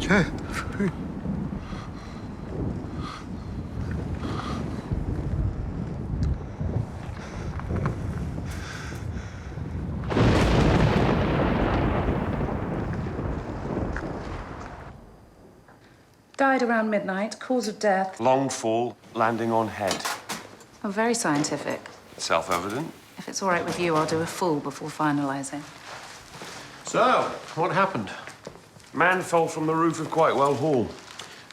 Died around midnight. Cause of death. Long fall, landing on head. Oh, very scientific. Self-evident. If it's all right with you, I'll do a full before finalising. So, what happened? Man fell from the roof of Quitewell Hall.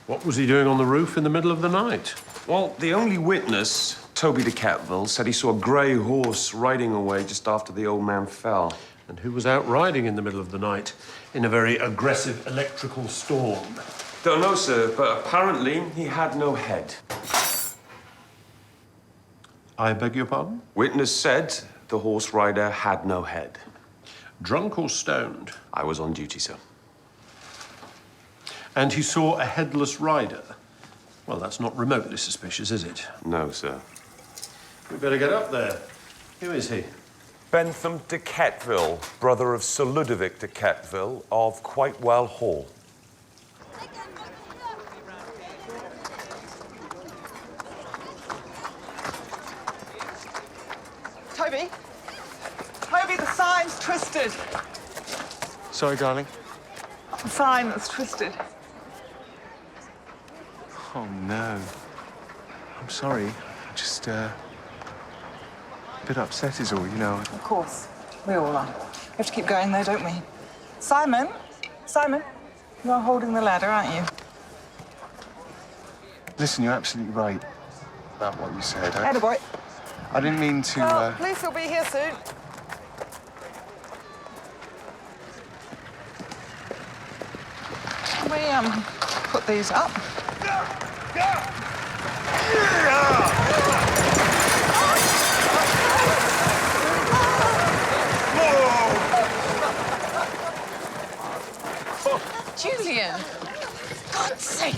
What was he doing on the roof in the middle of the night? Well, the only witness, Toby de Catville, said he saw a grey horse riding away just after the old man fell. And who was out riding in the middle of the night in a very aggressive electrical storm? Don't know, sir, but apparently he had no head. I beg your pardon? Witness said the horse rider had no head. Drunk or stoned? I was on duty, sir. And he saw a headless rider? Well, that's not remotely suspicious, is it? No, sir. We better get up there. Who is he? Bentham de Catville, brother of Sir Ludovic de Catville of Quitewell Hall. Toby? Toby, the sign's twisted. Sorry, darling. The sign that's twisted. Oh, no. I'm sorry. Just, a bit upset is all, you know. Of course. We all are. We have to keep going, though, don't we? Simon? Simon? You're holding the ladder, aren't you? Listen, you're absolutely right about what you said. Atta boy. I didn't mean to, Well, police will be here soon. Can we, put these up? Julian! God's sake!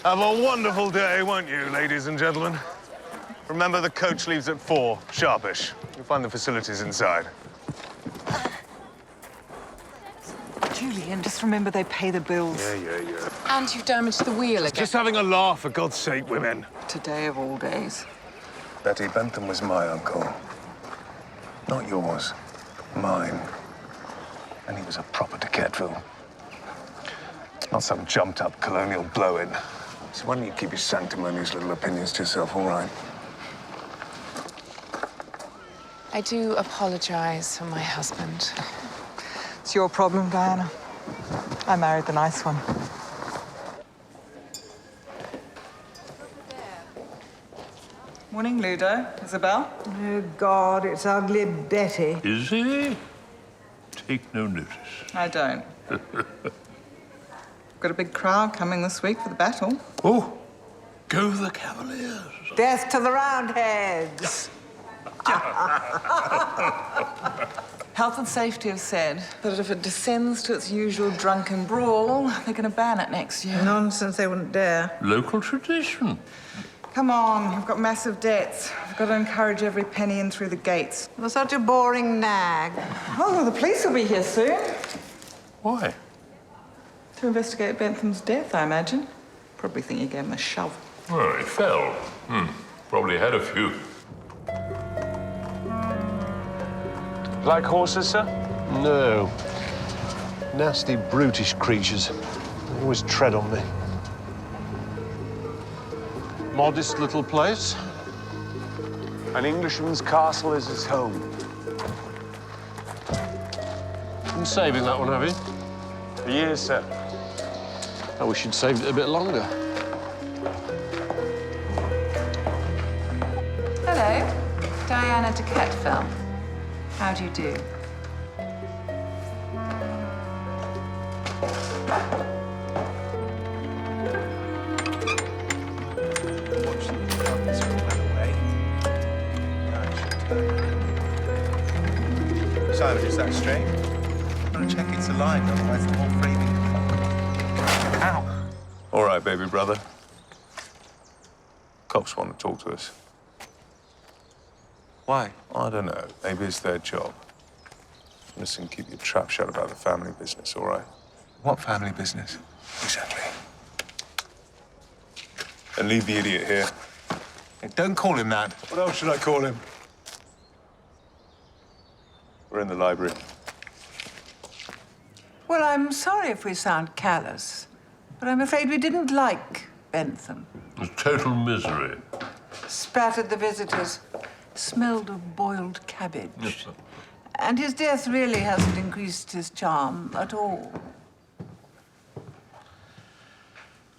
Have a wonderful day, won't you, ladies and gentlemen? Remember, the coach leaves at 4, sharpish. You'll find the facilities inside. Julian, just remember they pay the bills. Yeah. And you've damaged the wheel again. Just having a laugh, for God's sake, women. Today of all days. Betty, Bentham was my uncle. Not yours. Mine. And he was a proper de Catville. Not some jumped-up colonial blow-in. So why don't you keep your sanctimonious little opinions to yourself, all right? I do apologize for my husband. It's your problem, Diana. I married the nice one. Morning, Ludo. Isabel? Oh, God, it's ugly Betty. Is he? Take no notice. I don't. Got a big crowd coming this week for the battle. Oh, go the Cavaliers. Death to the Roundheads. Health and Safety have said that if it descends to its usual drunken brawl, they're going to ban it next year. Nonsense, they wouldn't dare. Local tradition. Come on, we've got massive debts. We've got to encourage every penny in through the gates. You're such a boring nag. Oh, the police will be here soon. Why? To investigate Bentham's death, I imagine. Probably think you gave him a shove. Well, he fell. Probably had a few. Like horses, sir? No. Nasty, brutish creatures. They always tread on me. Modest little place. An Englishman's castle is his home. Been saving that one, have you? For years, sir. I wish you'd saved it a bit longer. Hello, Diana de Catville. How do you do? Simon, is that straight? I'm gonna check it's alive, otherwise the whole framing can fall. Ow! All right, baby brother. Cops want to talk to us. Why? I don't know. Maybe it's their job. Listen, keep your trap shut about the family business, all right? What family business? Exactly. And leave the idiot here. Hey, don't call him that. What else should I call him? We're in the library. Well, I'm sorry if we sound callous, but I'm afraid we didn't like Bentham. It's total misery. Spat at the visitors, smelled of boiled cabbage. And his death really hasn't increased his charm at all.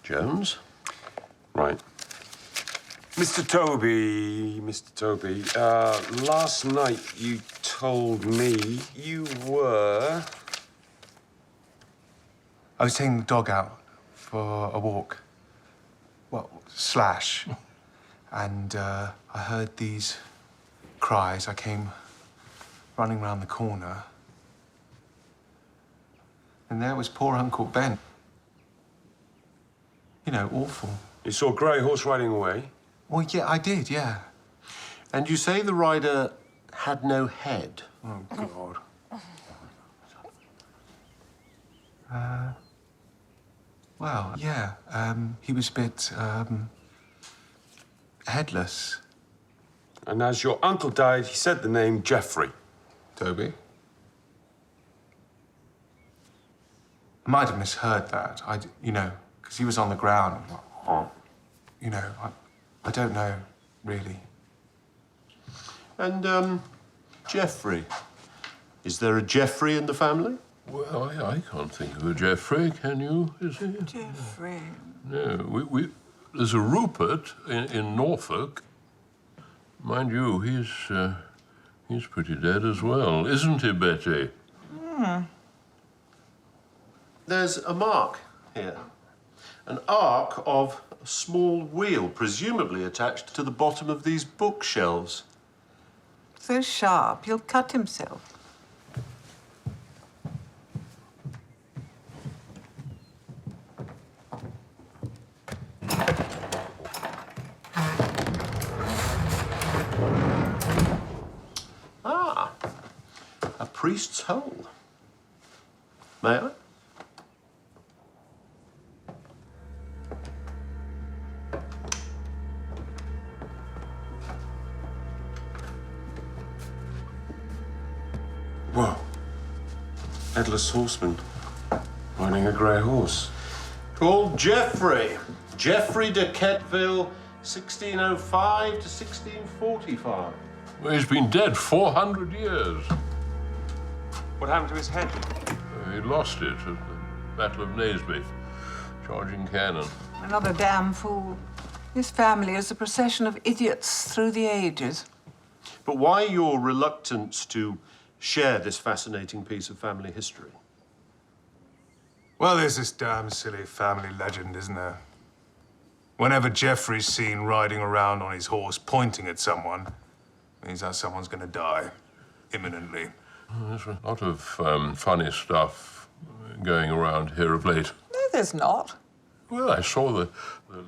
Jones? Right. Mr. Toby, last night you told me you were... I was taking the dog out for a walk. Well, slash. And I heard these cries. I came running round the corner. And there was poor Uncle Ben. You know, awful. You saw a grey horse riding away? Well, yeah, I did, yeah. And you say the rider had no head? Oh, God. Well, yeah, he was a bit, headless. And as your uncle died, he said the name Geoffrey. Toby? I might have misheard that. You know, because he was on the ground. You know, I don't know, really. And, Geoffrey? Is there a Geoffrey in the family? Well, I can't think of a Geoffrey, can you? Is he? Geoffrey. No, there's a Rupert in Norfolk. Mind you, he's pretty dead as well, isn't he, Betty? There's a mark here. An arc of a small wheel, presumably attached to the bottom of these bookshelves. So sharp, he'll cut himself. Ah, a priest's hole. May I? Whoa. Headless horseman riding a grey horse. Called Geoffrey. Geoffrey de Quetteville, 1605 to 1645. Well, he's been dead 400 years. What happened to his head? He lost it at the Battle of Naseby, charging cannon. Another damn fool. This family is a procession of idiots through the ages. But why your reluctance to share this fascinating piece of family history? Well, there's this damn silly family legend, isn't there? Whenever Geoffrey's seen riding around on his horse pointing at someone, means that someone's gonna die imminently. There's a lot of funny stuff going around here of late. No, there's not. Well, I saw the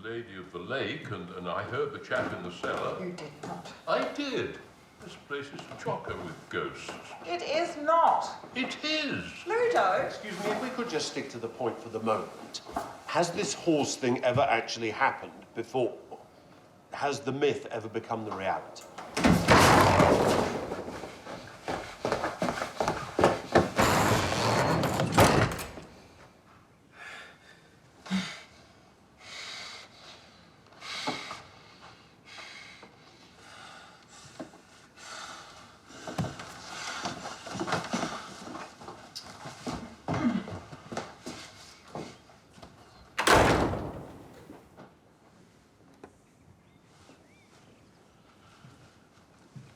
Lady of the Lake, and I heard the chap in the cellar. You did not. I did. This place is chocker with ghosts. It is not. It is. Ludo. Excuse me, if we could just stick to the point for the moment. Has this horse thing ever actually happened before? Has the myth ever become the reality?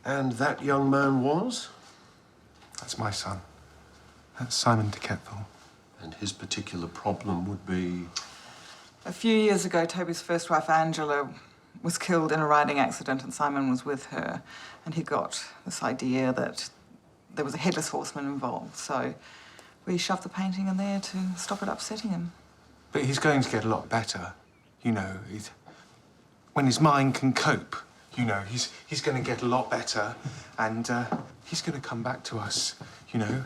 And that young man was? That's my son. That's Simon de Quetteville. And his particular problem would be? A few years ago, Toby's first wife, Angela, was killed in a riding accident and Simon was with her. And he got this idea that there was a headless horseman involved. So we shoved the painting in there to stop it upsetting him. But he's going to get a lot better. You know, when his mind can cope, you know, he's going to get a lot better and he's going to come back to us, you know,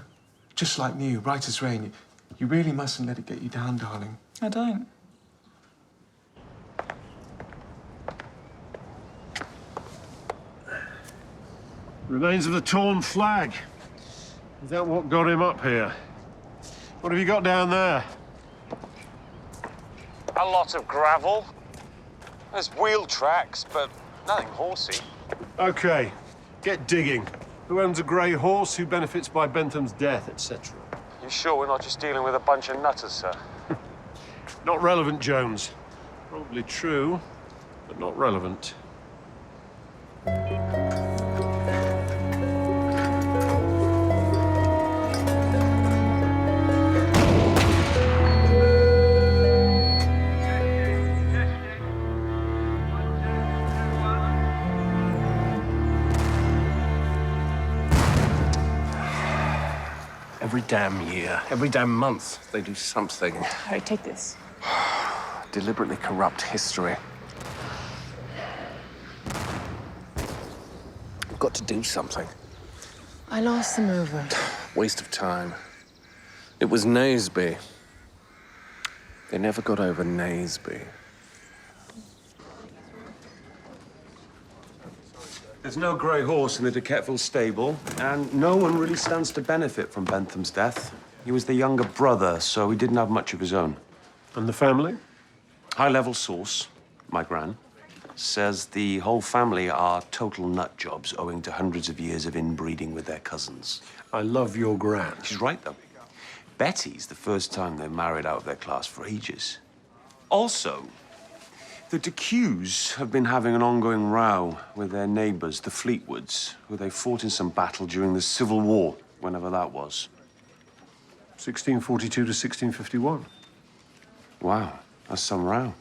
just like new, right as rain. You really mustn't let it get you down, darling. I don't. Remains of the torn flag. Is that what got him up here? What have you got down there? A lot of gravel. There's wheel tracks, but nothing horsey. OK, get digging. Who owns a grey horse? Who benefits by Bentham's death, etc.? You sure we're not just dealing with a bunch of nutters, sir? Not relevant, Jones. Probably true, but not relevant. Every damn year, every damn month, they do something. Harry, take this. Deliberately corrupt history. We've got to do something. I'll ask them over. Waste of time. It was Naseby. They never got over Naseby. There's no grey horse in the de Quetteville stable, and no one really stands to benefit from Bentham's death. He was the younger brother, so he didn't have much of his own. And the family? High-level source, my gran, says the whole family are total nut jobs owing to hundreds of years of inbreeding with their cousins. I love your gran. She's right, though. Betty's the first time they're married out of their class for ages. Also, the DeQs have been having an ongoing row with their neighbors, the Fleetwoods, who they fought in some battle during the Civil War, whenever that was. 1642 to 1651. Wow, that's some row.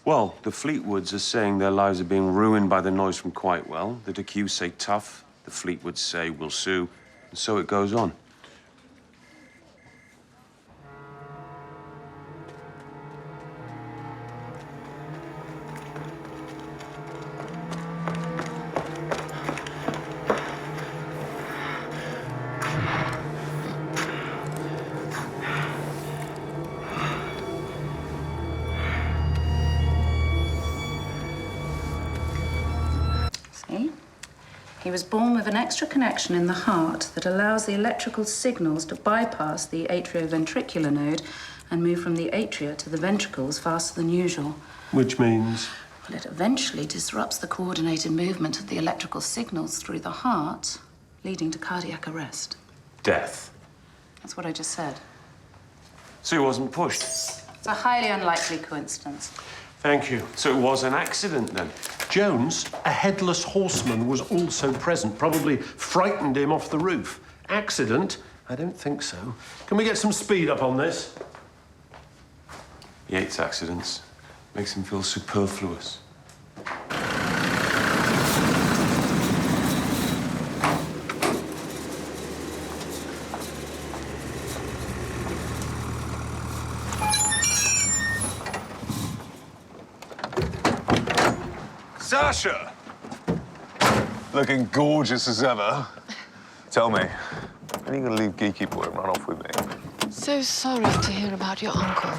Well, the Fleetwoods are saying their lives are being ruined by the noise from Quitewell. The DeQs say tough, the Fleetwoods say we'll sue, and so it goes on. He was born with an extra connection in the heart that allows the electrical signals to bypass the atrioventricular node and move from the atria to the ventricles faster than usual. Which means? Well, it eventually disrupts the coordinated movement of the electrical signals through the heart, leading to cardiac arrest. Death. That's what I just said. So he wasn't pushed? It's a highly unlikely coincidence. Thank you. So it was an accident, then? Jones, a headless horseman, was also present, probably frightened him off the roof. Accident? I don't think so. Can we get some speed up on this? He hates accidents. Makes him feel superfluous. Sasha! Looking gorgeous as ever. Tell me, when are you going to leave Geeky Boy and run off with me? So sorry to hear about your uncle.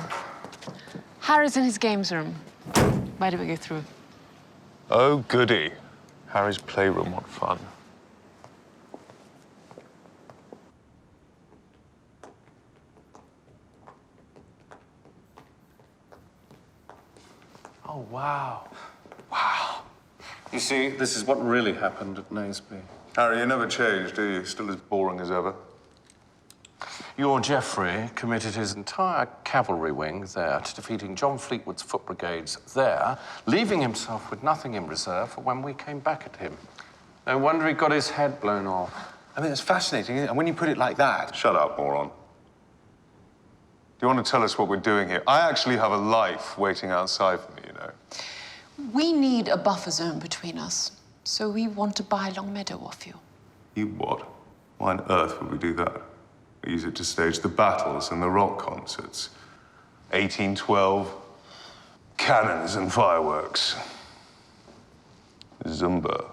Harry's in his games room. Why do we go through? Oh, goody. Harry's playroom, what fun. Oh, wow. Wow. You see, this is what really happened at Naseby. Harry, you never changed, do you? Still as boring as ever. Your Geoffrey committed his entire cavalry wing there to defeating John Fleetwood's foot brigades there, leaving himself with nothing in reserve for when we came back at him. No wonder he got his head blown off. I mean, it's fascinating, isn't it? And when you put it like that... Shut up, moron. Do you want to tell us what we're doing here? I actually have a life waiting outside for me, you know. We need a buffer zone between us, so we want to buy Longmeadow off you. You what? Why on earth would we do that? We use it to stage the battles and the rock concerts. 1812, cannons and fireworks. Zumba.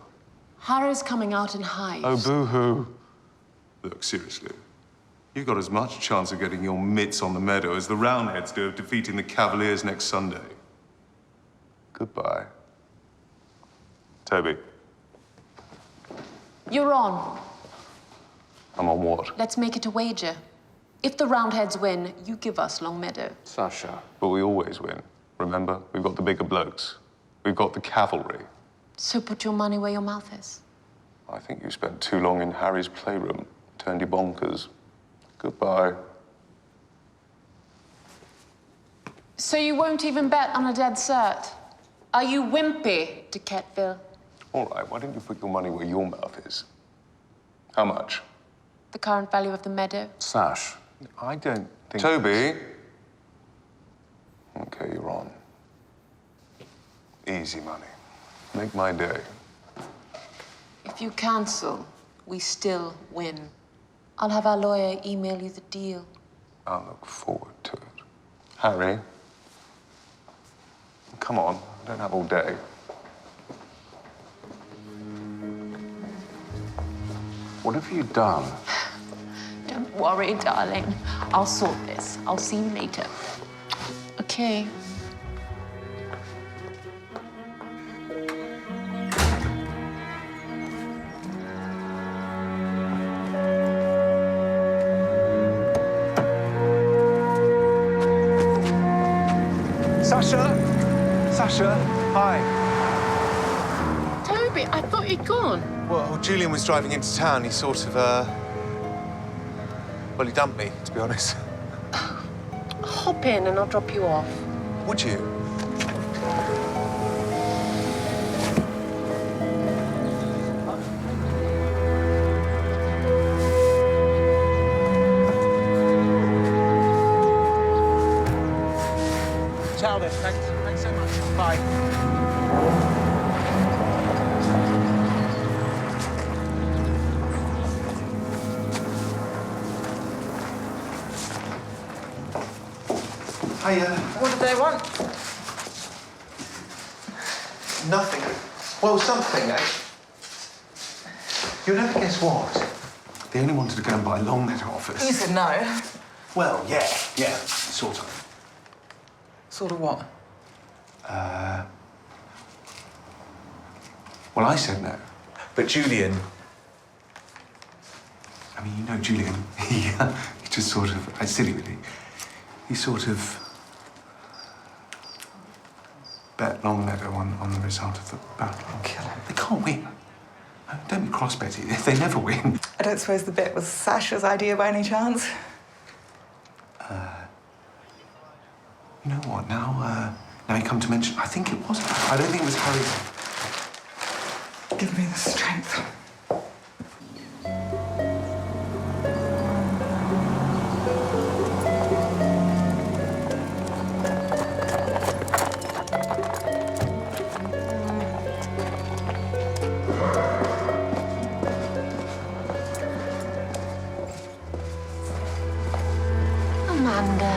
Harry's coming out in hives. Oh, boo-hoo. Look, seriously. You've got as much chance of getting your mitts on the meadow as the Roundheads do of defeating the Cavaliers next Sunday. Goodbye. Toby. You're on. I'm on what? Let's make it a wager. If the Roundheads win, you give us Longmeadow. Sasha. But we always win. Remember? We've got the bigger blokes. We've got the cavalry. So put your money where your mouth is. I think you spent too long in Harry's playroom. Turned you bonkers. Goodbye. So you won't even bet on a dead cert? Are you wimpy, de Ketville? All right, why don't you put your money where your mouth is? How much? The current value of the meadow? Sash. I don't think... Toby! Okay, you're on. Easy money. Make my day. If you cancel, we still win. I'll have our lawyer email you the deal. I'll look forward to it. Harry? Come on, I don't have all day. What have you done? Don't worry, darling. I'll sort this. I'll see you later. Okay. Sasha, hi. Toby, I thought you'd gone. Well, Julian was driving into town. He sort of, well, he dumped me, to be honest. Hop in and I'll drop you off. Would you? Ciao then. Thanks so much. Bye. Hiya. What did they want? Nothing. Well, something, eh? You'll never guess what. They only wanted to go and buy Longmeadow offers. You said no. Well, yeah, sort of. Sort of what? Well, I said no. But Julian... I mean, you know Julian. He just sort of... It's silly, really. He sort of... bet Longmeadow on the result of the battle. Kill him. They can't win. Don't be cross, Betty. They never win. I don't suppose the bet was Sasha's idea by any chance? You know what? Now you come to mention... I think it was. I don't think it was Harry. Give me the strength. Amanda.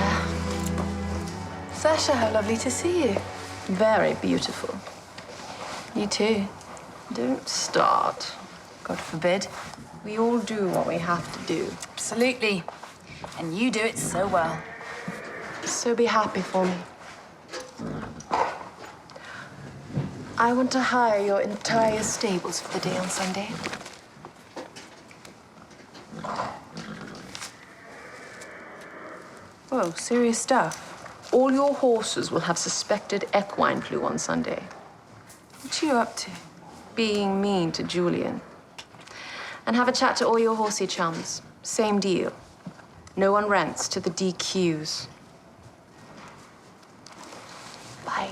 Sasha, how lovely to see you. Very beautiful. You too. Don't start. God forbid. We all do what we have to do. Absolutely. And you do it so well. So be happy for me. I want to hire your entire stables for the day on Sunday. Whoa, serious stuff. All your horses will have suspected equine flu on Sunday. What are you up to? Being mean to Julian. And have a chat to all your horsey chums. Same deal. No one rents to the DQs. Bye.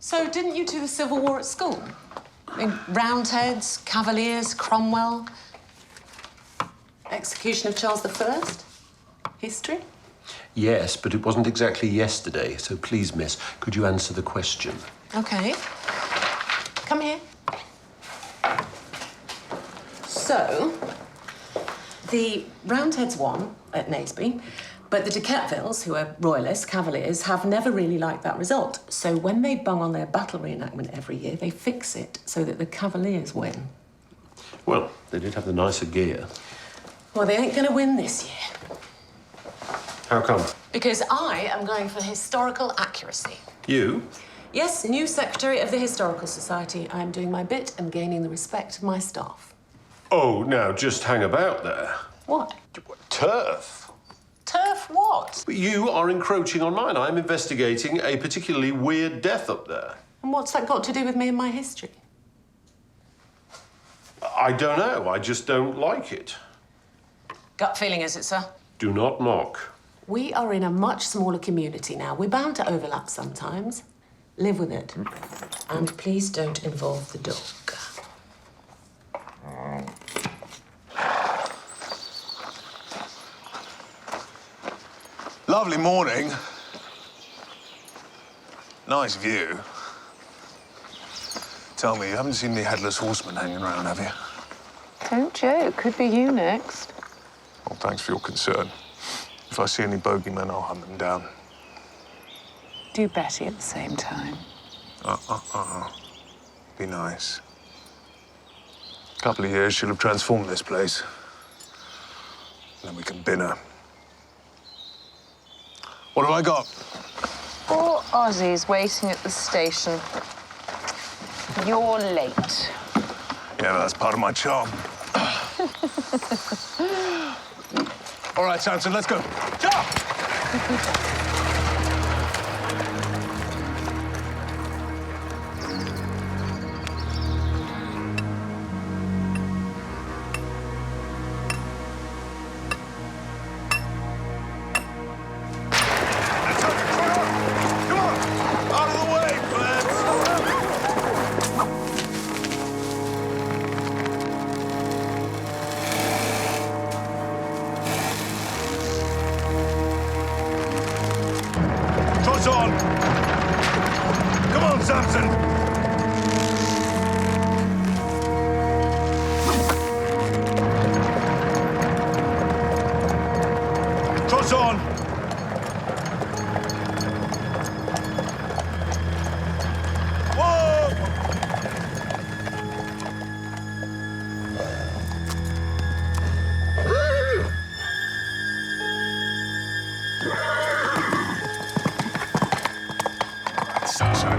So didn't you do the Civil War at school? I mean, Roundheads, Cavaliers, Cromwell, execution of Charles I? History? Yes, but it wasn't exactly yesterday, so please, miss, could you answer the question? OK. Come here. So, the Roundheads won at Naseby, but the de Quetvilles, who are royalists, Cavaliers, have never really liked that result. So when they bung on their battle reenactment every year, they fix it so that the Cavaliers win. Well, they did have the nicer gear. Well, they ain't going to win this year. How come? Because I am going for historical accuracy. You? Yes, new secretary of the Historical Society. I'm doing my bit and gaining the respect of my staff. Oh, now, just hang about there. What? Turf? Turf what? But you are encroaching on mine. I'm investigating a particularly weird death up there. And what's that got to do with me and my history? I don't know. I just don't like it. Gut feeling, is it, sir? Do not mock. We are in a much smaller community now. We're bound to overlap sometimes. Live with it. And please don't involve the dog. Lovely morning. Nice view. Tell me, you haven't seen the Headless Horseman hanging around, have you? Don't joke. Could be you next. Well, thanks for your concern. If I see any bogeymen, I'll hunt them down. Do Betty at the same time. Be nice. Couple of years, she'll have transformed this place. Then we can bin her. What have I got? 4 Aussies waiting at the station. You're late. Yeah, well, that's part of my charm. All right, Samson, let's go. Jump! On! Come on, Samson! Trot on! Whoa!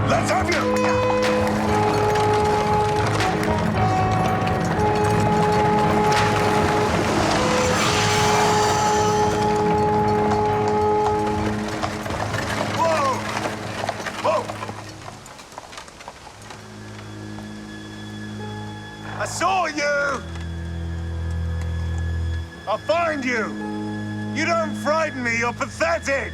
Let's have you! Whoa! Whoa! I saw you! I'll find you! You don't frighten me, you're pathetic!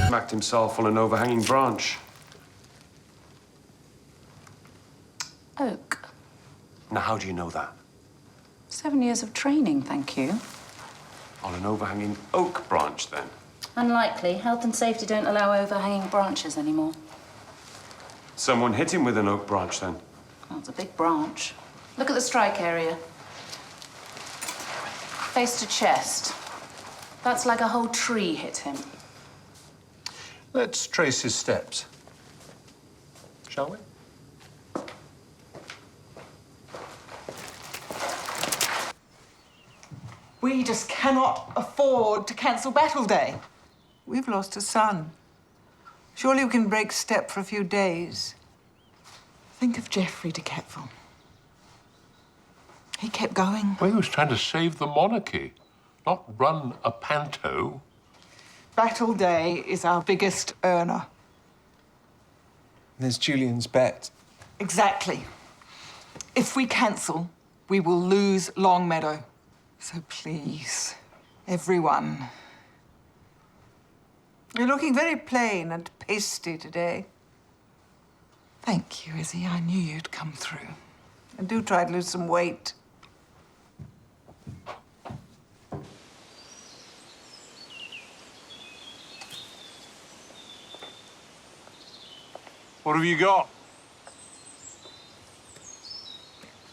Smacked himself on an overhanging branch. Oak. Now, how do you know that? 7 years of training, thank you. On an overhanging oak branch, then? Unlikely. Health and safety don't allow overhanging branches anymore. Someone hit him with an oak branch, then? Well, it's a big branch. Look at the strike area. Face to chest. That's like a whole tree hit him. Let's trace his steps. Shall we? We just cannot afford to cancel Battle Day. We've lost a son. Surely we can break step for a few days. Think of Geoffrey de Ketville. He kept going. Well, he was trying to save the monarchy, not run a panto. Battle Day is our biggest earner. There's Julian's bet. Exactly. If we cancel, we will lose Longmeadow. So please, everyone. You're looking very plain and pasty today. Thank you, Izzy. I knew you'd come through. And do try to lose some weight. What have you got?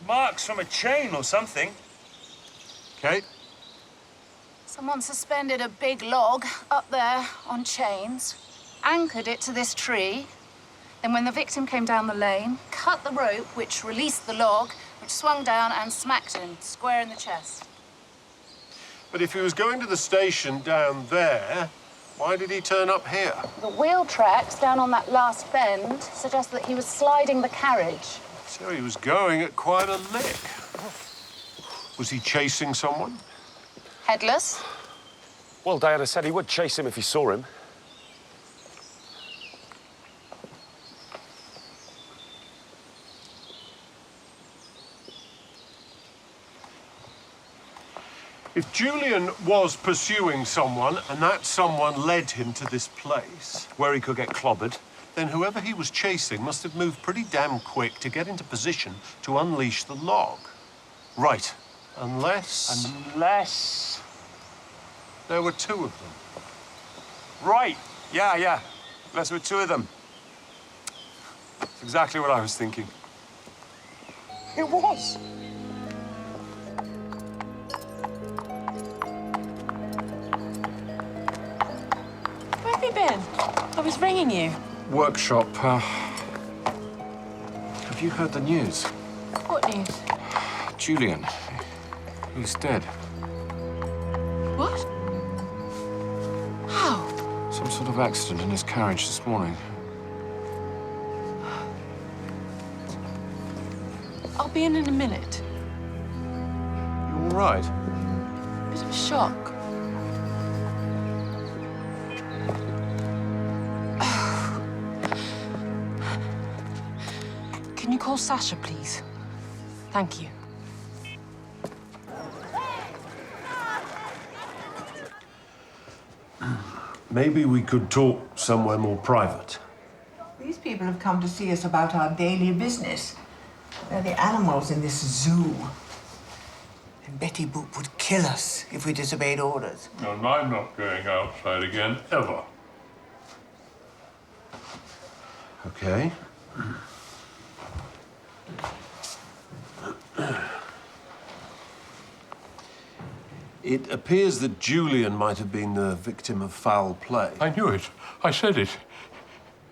Marks from a chain or something. Kate? Someone suspended a big log up there on chains, anchored it to this tree. Then when the victim came down the lane, cut the rope, which released the log, which swung down and smacked him square in the chest. But if he was going to the station down there, why did he turn up here? The wheel tracks down on that last bend suggest that he was sliding the carriage. So he was going at quite a lick. Was he chasing someone? Headless? Well, Diana said he would chase him if he saw him. If Julian was pursuing someone and that someone led him to this place where he could get clobbered, then whoever he was chasing must have moved pretty damn quick to get into position to unleash the log. Right. Unless there were two of them. Right. Yeah. Unless there were two of them. That's exactly what I was thinking. It was. Where have you been? I was ringing you. Workshop. Have you heard the news? What news? Julian. He's dead. What? How? Some sort of accident in his carriage this morning. I'll be in a minute. You all right? Bit of a shock. Can you call Sasha, please? Thank you. Maybe we could talk somewhere more private. These people have come to see us about our daily business. They're the animals in this zoo. And Betty Boop would kill us if we disobeyed orders. And I'm not going outside again, ever. Okay. It appears that Julian might have been the victim of foul play. I knew it. I said it.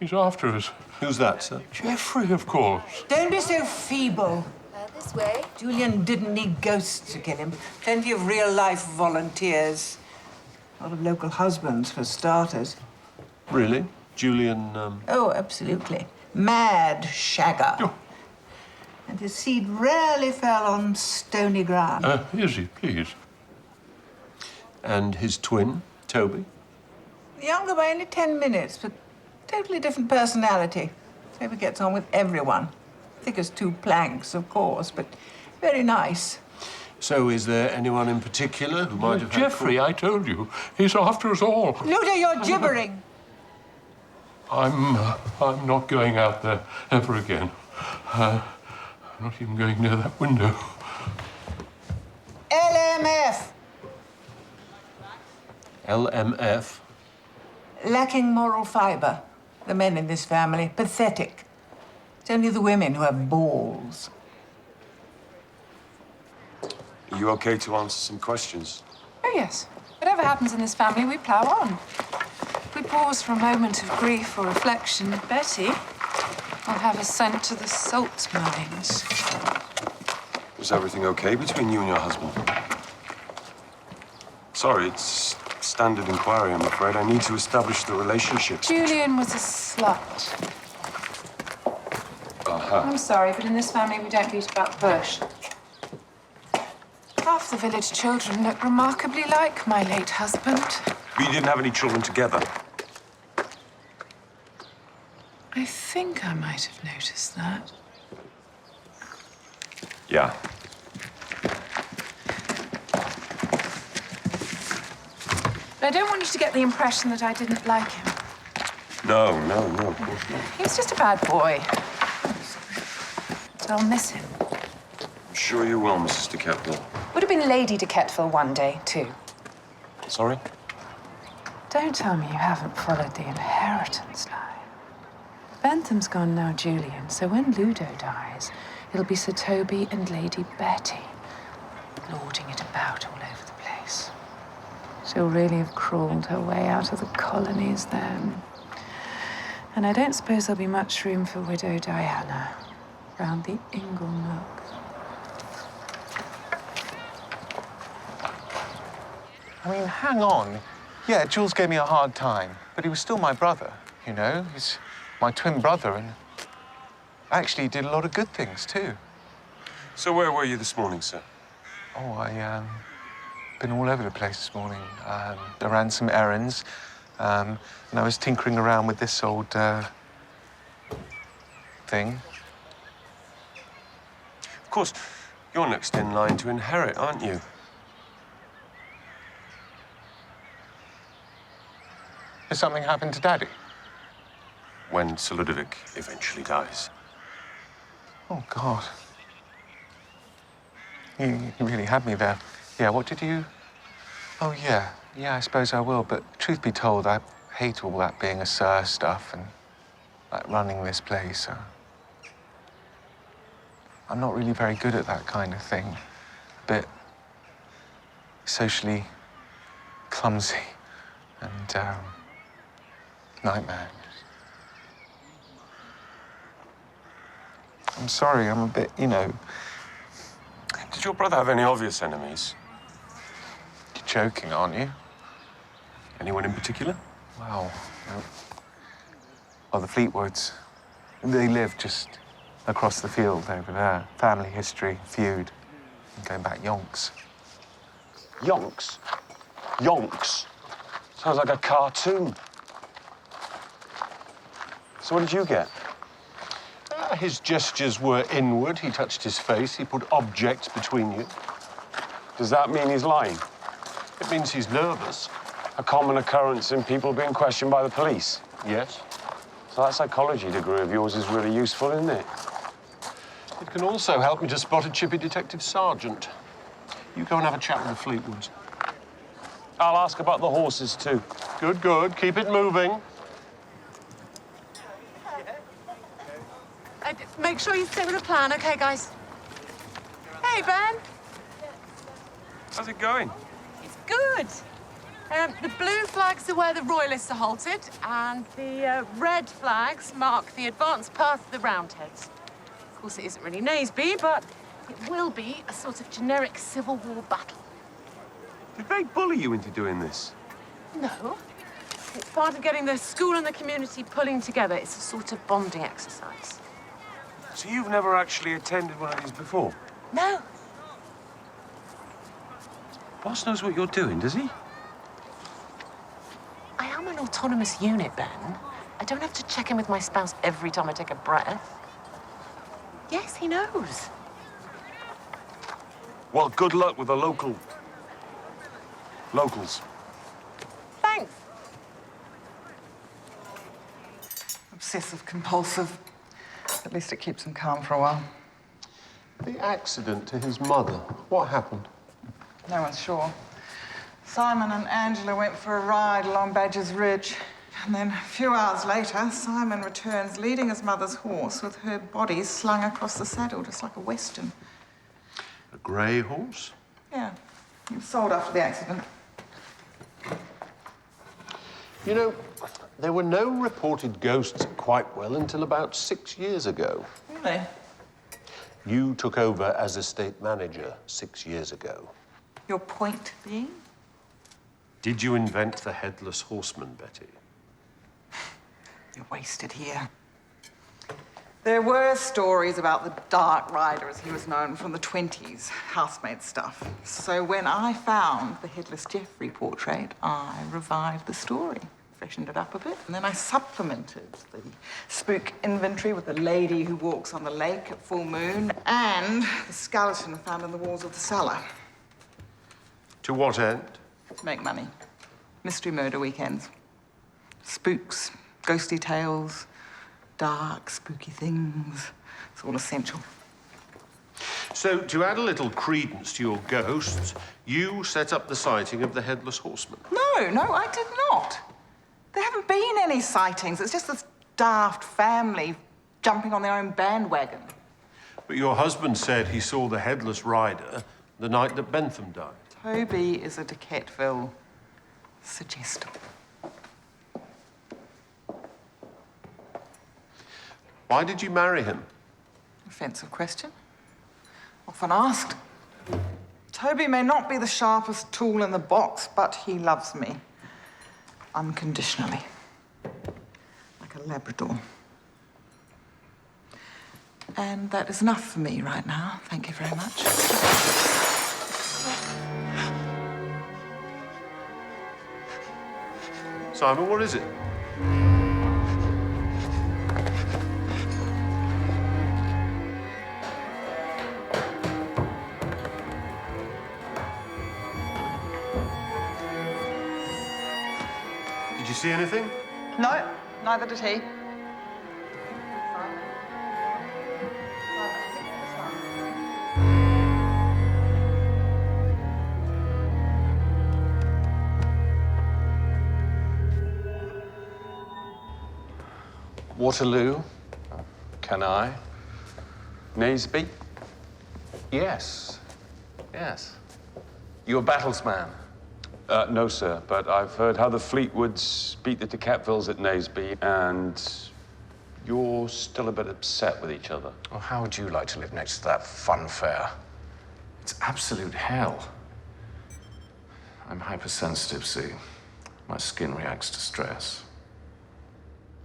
He's after us. Who's that, sir? Geoffrey, of course. Don't be so feeble. This way. Julian didn't need ghosts to kill him. Plenty of real-life volunteers. A lot of local husbands, for starters. Really? Julian, Oh, absolutely. Mad shagger. Oh. And his seed rarely fell on stony ground. Izzy, please. And his twin, Toby? Younger by only 10 minutes, but totally different personality. Toby gets on with everyone. Thick as two planks, of course, but very nice. So is there anyone in particular who might have had... Geoffrey, I told you. He's after us all. Luther, you're gibbering. I'm not going out there ever again. I'm not even going near that window. LMF. LMF? Lacking moral fibre. The men in this family, pathetic. It's only the women who have balls. Are you okay to answer some questions? Oh, yes. Whatever happens in this family, we plough on. If we pause for a moment of grief or reflection, Betty will have us sent to the salt mines. Was everything okay between you and your husband? Sorry, it's standard inquiry, I'm afraid. I need to establish the relationship. Julian was a slut. I'm sorry, but in this family, we don't beat about the bush. Half the village children look remarkably like my late husband. But you didn't have any children together. I think I might have noticed that. Yeah. But I don't want you to get the impression that I didn't like him. No, of course not. He was just a bad boy. But I'll miss him. I'm sure you will, Mrs. de Kettville. Would have been Lady de Kettville one day, too. Sorry? Don't tell me you haven't followed the inheritance line. Bentham's gone now, Julian, so when Ludo dies, it'll be Sir Toby and Lady Betty lording it about all over the place. She'll really have crawled her way out of the colonies then. And I don't suppose there'll be much room for Widow Diana round the Ingle Nook. I mean, hang on. Yeah, Jules gave me a hard time, but he was still my brother, you know? He's my twin brother, and actually he did a lot of good things, too. So where were you this morning, sir? Oh, been all over the place this morning. I ran some errands, and I was tinkering around with this old, thing. Of course, you're next in line to inherit, aren't you? Has something happened to Daddy? When Sir Ludovic eventually dies. Oh, God. You really had me there. Yeah, what did you... Oh, yeah. Yeah, I suppose I will, but truth be told, I hate all that being a sir stuff and, like, running this place. I'm not really very good at that kind of thing. A bit socially clumsy and, nightmare. I'm sorry, I'm a bit, you know... Did your brother have any obvious enemies? You're joking, aren't you? Anyone in particular? Wow. Well, the Fleetwoods. They live just across the field over there. Family history, feud, going back yonks. Yonks? Yonks? Sounds like a cartoon. So what did you get? His gestures were inward. He touched his face. He put objects between you. Does that mean he's lying? It means he's nervous. A common occurrence in people being questioned by the police? Yes. So that psychology degree of yours is really useful, isn't it? It can also help me to spot a chippy detective sergeant. You go and have a chat with the Fleetwoods. I'll ask about the horses, too. Good, good. Keep it moving. Make sure you stick with the plan, okay, guys? Hey, Ben. How's it going? It's good. The blue flags are where the Royalists are halted, and the red flags mark the advanced path of the Roundheads. Of course, it isn't really Naseby, but it will be a sort of generic Civil War battle. Did they bully you into doing this? No. It's part of getting the school and the community pulling together. It's a sort of bonding exercise. So you've never actually attended one of these before? No. Boss knows what you're doing, does he? I am an autonomous unit, Ben. I don't have to check in with my spouse every time I take a breath. Yes, he knows. Well, good luck with the locals. Thanks. Obsessive compulsive. At least it keeps him calm for a while. The accident to his mother. What happened? No one's sure. Simon and Angela went for a ride along Badger's Ridge. And then a few hours later, Simon returns leading his mother's horse with her body slung across the saddle, just like a Western. A grey horse? Yeah. He was sold after the accident. You know, there were no reported ghosts at Quitewell until about 6 years ago. Really? You took over as estate manager 6 years ago. Your point being? Did you invent the headless horseman, Betty? You're wasted here. There were stories about the Dark Rider, as he was known, from the 20s, housemaid stuff. So when I found the Headless Geoffrey portrait, I revived the story, freshened it up a bit, and then I supplemented the spook inventory with the lady who walks on the lake at full moon and the skeleton found in the walls of the cellar. To what end? To make money. Mystery murder weekends. Spooks, ghostly tales, dark, spooky things. It's all essential. So, to add a little credence to your ghosts, you set up the sighting of the Headless Horseman. No, I did not. There haven't been any sightings. It's just this daft family jumping on their own bandwagon. But your husband said he saw the Headless Rider the night that Bentham died. Toby is a de Quetteville suggester. Why did you marry him? Offensive question. Often asked. Toby may not be the sharpest tool in the box, but he loves me. Unconditionally. Like a Labrador. And that is enough for me right now. Thank you very much. Simon, what is it? Did you see anything? No, neither did he. Waterloo? Can I? Naseby? Yes. Yes. You a battles man? No, sir, but I've heard how the Fleetwoods beat the de Quettevilles at Naseby, and you're still a bit upset with each other. Well, how would you like to live next to that funfair? It's absolute hell. I'm hypersensitive, see. My skin reacts to stress.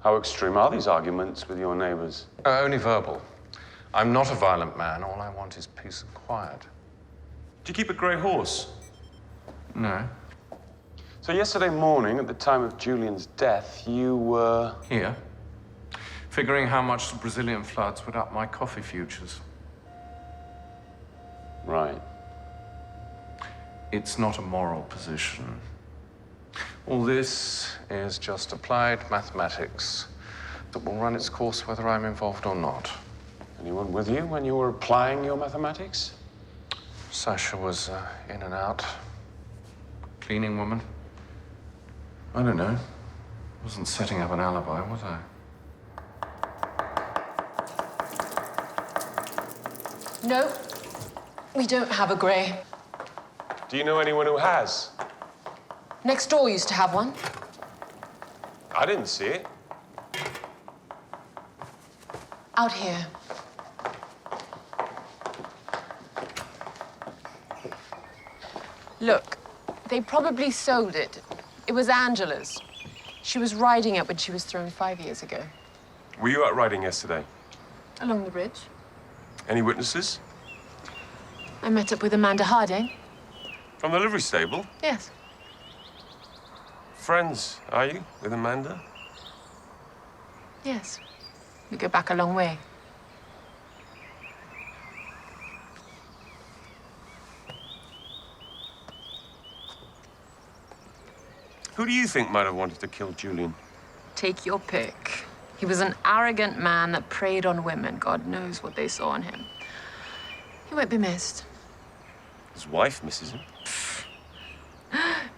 How extreme are these arguments with your neighbors? Only verbal. I'm not a violent man. All I want is peace and quiet. Do you keep a grey horse? No. So yesterday morning, at the time of Julian's death, you were... Here. Figuring how much the Brazilian floods would up my coffee futures. Right. It's not a moral position. All this is just applied mathematics that will run its course whether I'm involved or not. Anyone with you when you were applying your mathematics? Sasha was in and out. Cleaning woman. I don't know. Wasn't setting up an alibi, was I? No, we don't have a grey. Do you know anyone who has? Next door used to have one. I didn't see it. Out here. Look, they probably sold it. It was Angela's. She was riding it when she was thrown 5 years ago. Were you out riding yesterday? Along the bridge. Any witnesses? I met up with Amanda Harding. From the livery stable? Yes. Friends, are you, with Amanda? Yes. We go back a long way. Who do you think might have wanted to kill Julian? Take your pick. He was an arrogant man that preyed on women. God knows what they saw in him. He won't be missed. His wife misses him.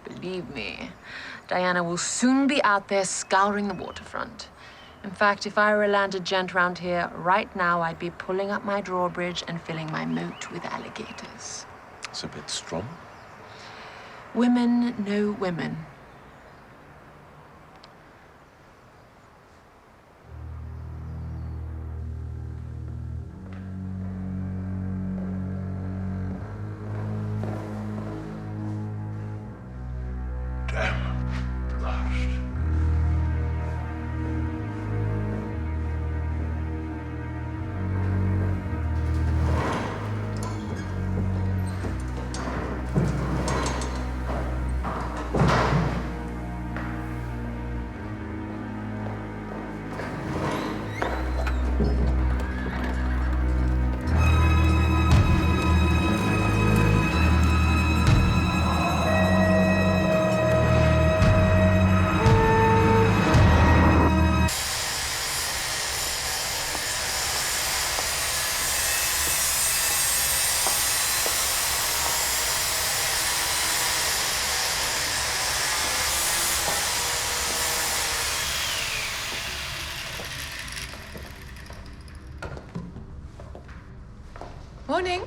Believe me, Diana will soon be out there scouring the waterfront. In fact, if I were a landed gent around here right now, I'd be pulling up my drawbridge and filling my moat with alligators. It's a bit strong. Women know women. Damn. Last. Morning.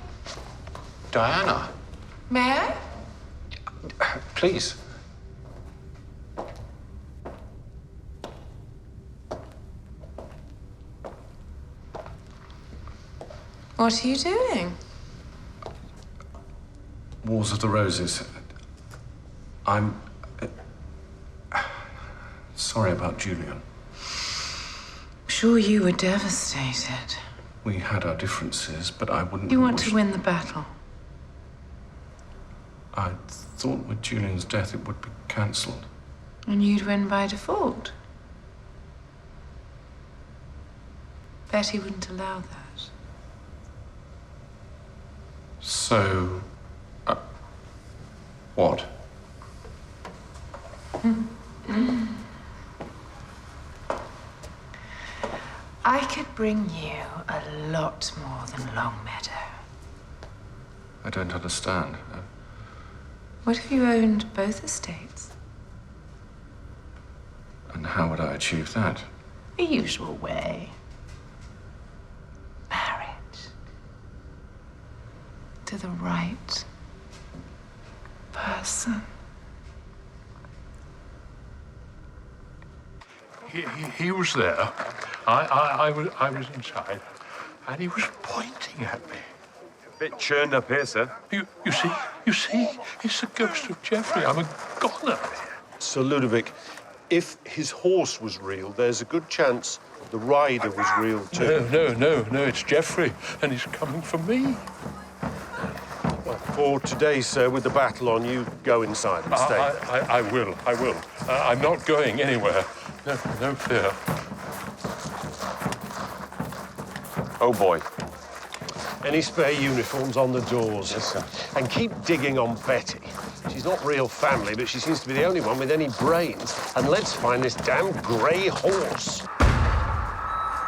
Diana, May I? please. What are you doing? Wars of the Roses. I'm sorry about Julian. Sure, you were devastated. We had our differences, but I wouldn't. You want to win the battle. I thought with Julian's death it would be cancelled. And you'd win by default. Betty wouldn't allow that. So, what? I could bring you a lot more than Longmeadow. I don't understand. What if you owned both estates? And how would I achieve that? The usual way. Marriage. To the right person. He was there. I was inside, and he was pointing at me. A bit churned up here, sir. You see, it's the ghost of Geoffrey. I'm a goner. Sir Ludovic, if his horse was real, there's a good chance the rider was real too. No, it's Geoffrey, and he's coming for me. Well, for today, sir, with the battle on, you go inside and stay. I will. I'm not going anywhere. No fear. Oh, boy. Any spare uniforms on the doors? Yes, sir. And keep digging on Betty. She's not real family, but she seems to be the only one with any brains. And let's find this damn grey horse.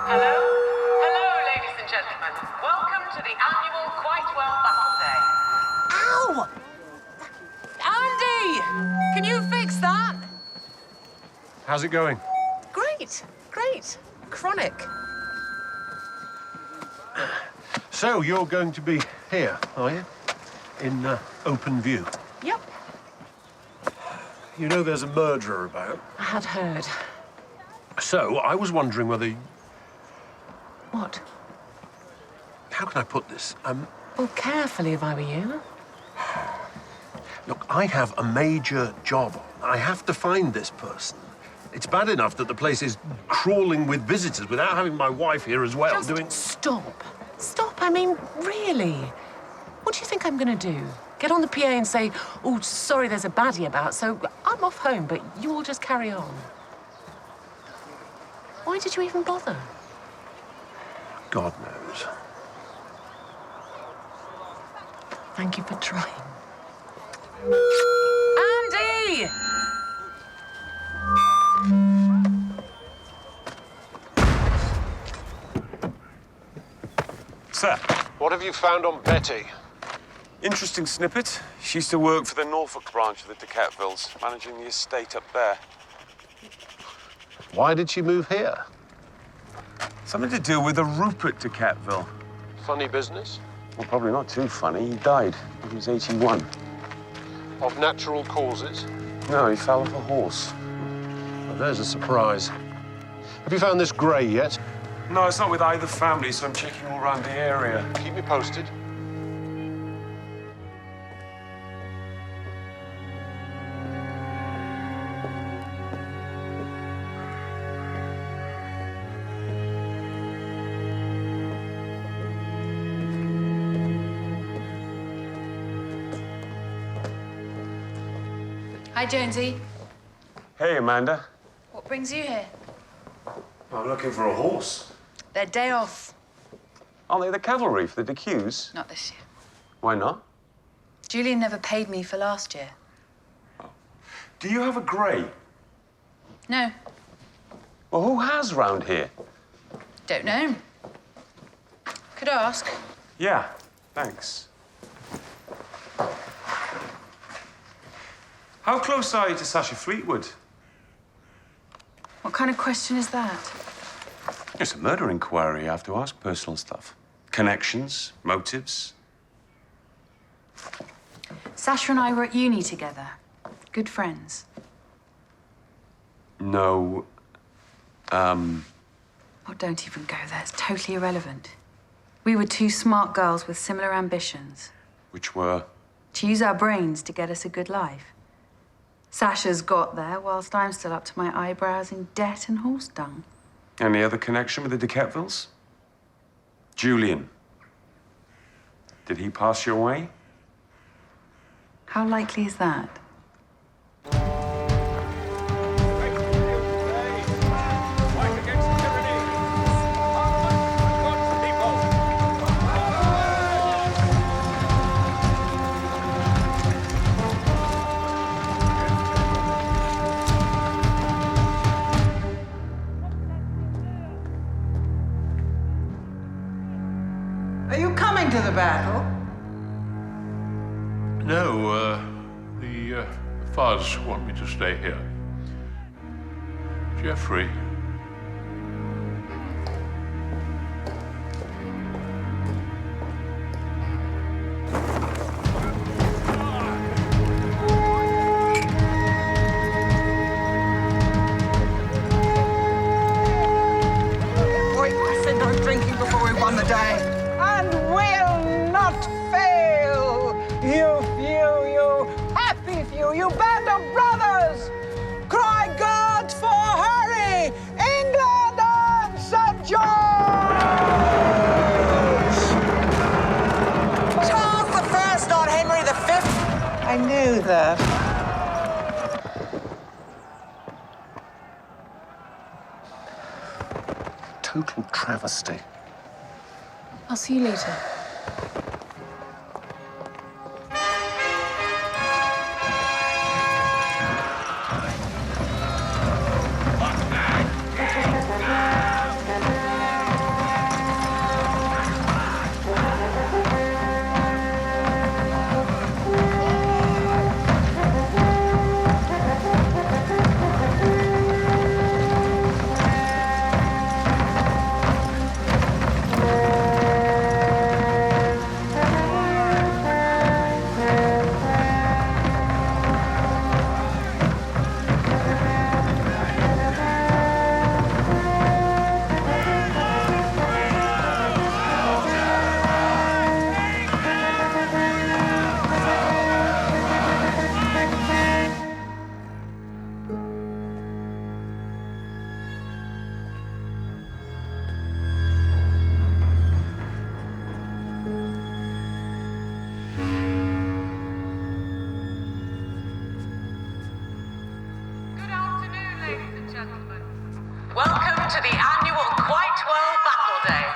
Hello, ladies and gentlemen. Welcome to the annual Quite Well Battle Day. Ow! Andy! Can you fix that? How's it going? Great. Chronic. So, you're going to be here, are you? In open view? Yep. You know there's a murderer about. I had heard. So, I was wondering whether... What? How can I put this? Well, carefully if I were you. Look, I have a major job on. I have to find this person. It's bad enough that the place is crawling with visitors without having my wife here as well. Just stop. I mean, really. What do you think I'm going to do? Get on the PA and say, oh, sorry, there's a baddie about, so I'm off home, but you all just carry on. Why did you even bother? God knows. Thank you for trying. Andy! Sir. What have you found on Betty? Interesting snippet. She used to work for the Norfolk branch of the de Quetvilles, managing the estate up there. Why did she move here? Something to do with a Rupert de Quetville. Funny business? Well, probably not too funny. He died when he was 81. Of natural causes? No, he fell off a horse. Well, there's a surprise. Have you found this grey yet? No, it's not with either family, so I'm checking all around the area. Keep me posted. Hi, Jonesy. Hey, Amanda. What brings you here? I'm looking for a horse. Their day off. Aren't they the cavalry for the DQs? Not this year. Why not? Julian never paid me for last year. Do you have a grey? No, Well, who has round here? don't know. Could ask. Yeah, thanks. How close are you to Sasha Fleetwood? What kind of question is that? It's a murder inquiry. You have to ask personal stuff. Connections, motives. Sasha and I were at uni together. Good friends. No, Oh, don't even go there. It's totally irrelevant. We were two smart girls with similar ambitions. which were? To use our brains to get us a good life. Sasha's got there, whilst I'm still up to my eyebrows in debt and horse dung. Any other connection with the de Ketvilles? Julian. Did he pass your way? How likely is that? Are you coming to the battle? No, the Fuzz want me to stay here. Jeffrey. Boy, I said no drinking before we won the day. And we'll not fail. You happy few, you band of brothers. Cry God for Harry, England and St. George. Charles I, not Henry V. I knew that. Total travesty. I'll see you later. Welcome to the annual Quite Well Battle Day.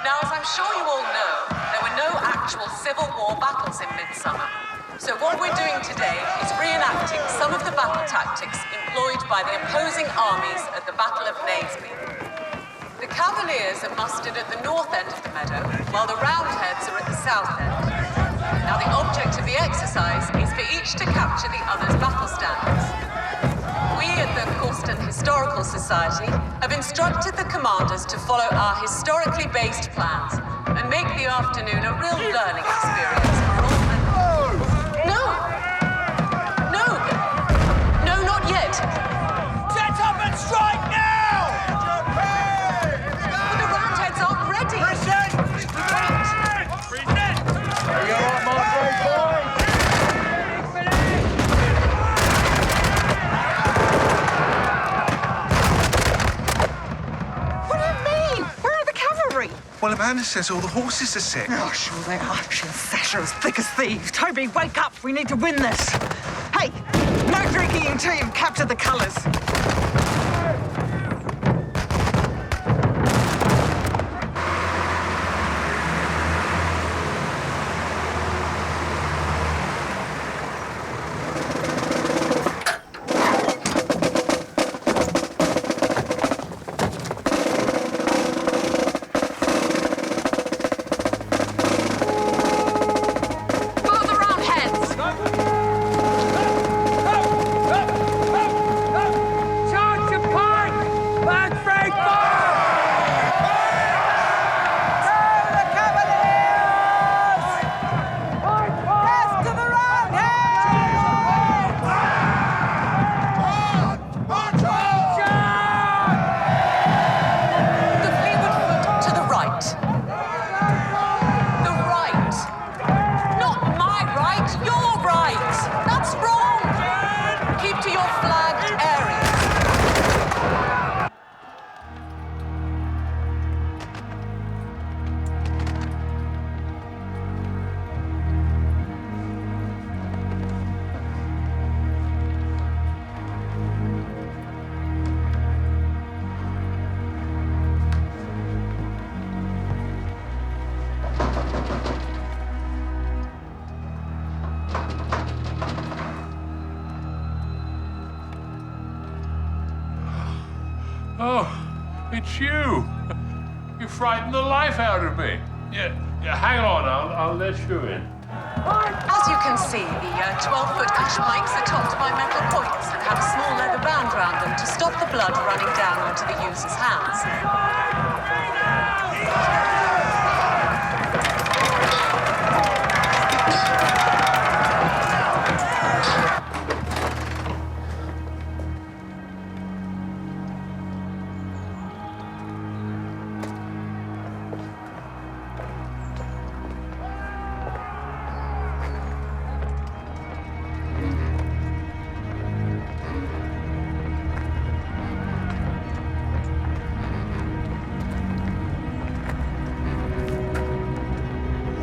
Now, as I'm sure you all know, there were no actual Civil War battles in Midsomer. So what we're doing today is reenacting some of the battle tactics employed by the opposing armies at the Battle of Naseby. The Cavaliers are mustered at the north end of the meadow, while the Roundheads are at the south end. Now, the object of the exercise is for each to capture the other's battle standards. We at the Corston Historical Society have instructed the commanders to follow our historically based plans and make the afternoon a real learning experience for all. No! No! No, not yet! Set up and strike now! But the Roundheads aren't ready! Present! Present! Are you all right, my brave boy? Well, Amanda says all the horses are sick. Oh, sure they are. She and Sasha as thick as thieves. Toby, wake up. We need to win this. Hey, no drinking until you've captured the colours. Charge it's you. You frightened the life out of me. Yeah, hang on, I'll let you in. As you can see, the 12-foot ash pikes are topped by metal points and have a small leather band around them to stop the blood running down onto the user's hands.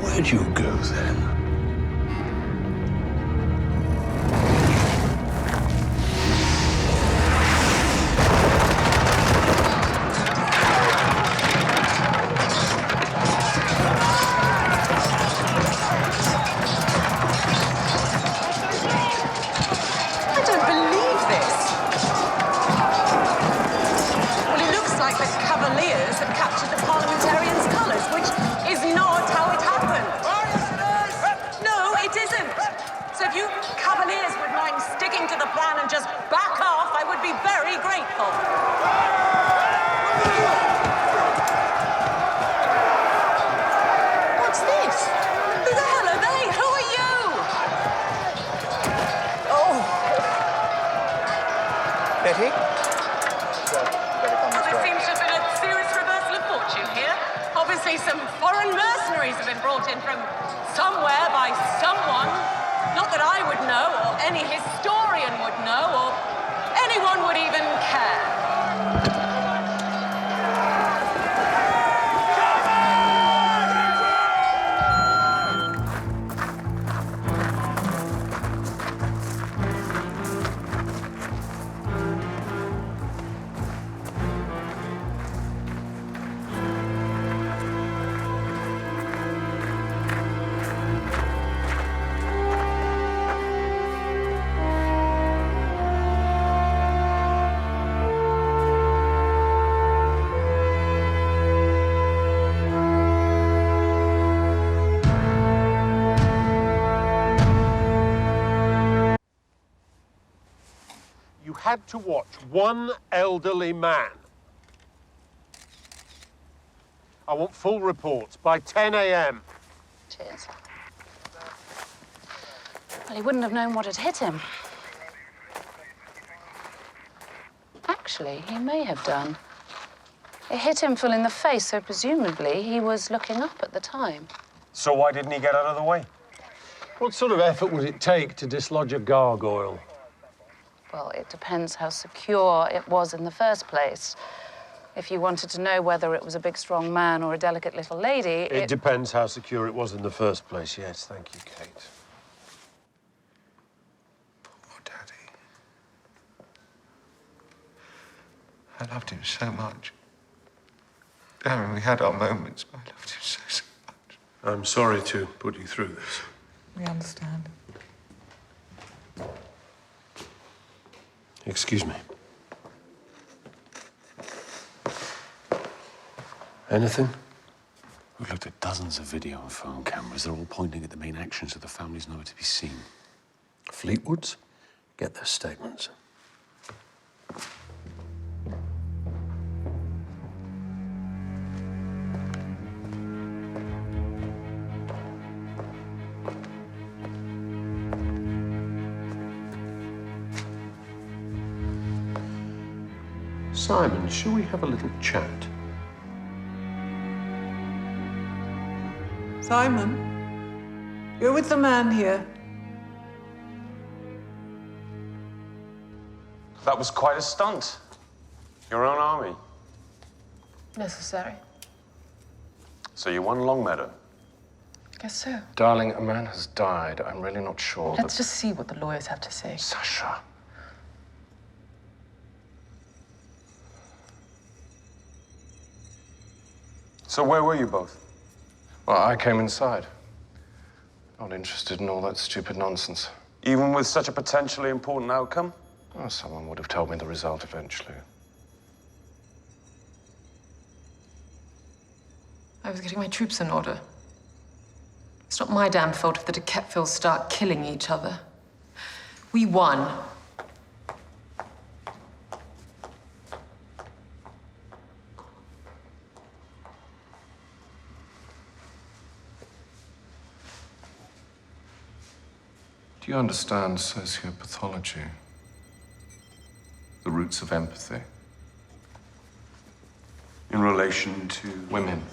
Where'd you go then? I don't believe this. Well, it looks like the Cavaliers have captured the parliamentarians' colours, which is not how it happened. No, it isn't. So if you Cavaliers would mind sticking to the plan and just back off, I would be very grateful. What's this? Who the hell are they? Who are you? Oh. Betty? Well, there seems to have been a serious reversal of fortune here. Obviously, some foreign mercenaries have been brought in from somewhere by someone. Not that I would know, or any historian would know, or anyone would even care. You had to watch one elderly man. I want full reports by 10 a.m. Cheers. Well, he wouldn't have known what had hit him. Actually, he may have done. It hit him full in the face, so presumably he was looking up at the time. So why didn't he get out of the way? What sort of effort would it take to dislodge a gargoyle? Well, it depends how secure it was in the first place. If you wanted to know whether it was a big, strong man or a delicate little lady, It depends how secure it was in the first place, yes. Thank you, Kate. Poor Daddy. I loved him so much. Darren, we had our moments, but I loved him so much. I'm sorry to put you through this. We understand. Excuse me. Anything? We've looked at dozens of video and phone cameras. They're all pointing at the main action, so the family's nowhere to be seen. Fleetwoods? Get their statements. Simon, shall we have a little chat? Simon, you're with the man here. That was quite a stunt. Your own army. Necessary. So you won Longmeadow. Guess so. Darling, a man has died. I'm really not sure Let's just see what the lawyers have to say. Sasha. So where were you both? Well, I came inside. Not interested in all that stupid nonsense. Even with such a potentially important outcome? Well, someone would have told me the result eventually. I was getting my troops in order. It's not my damn fault if the de Quetteville start killing each other. We won. Do you understand sociopathology? The roots of empathy? In relation to women.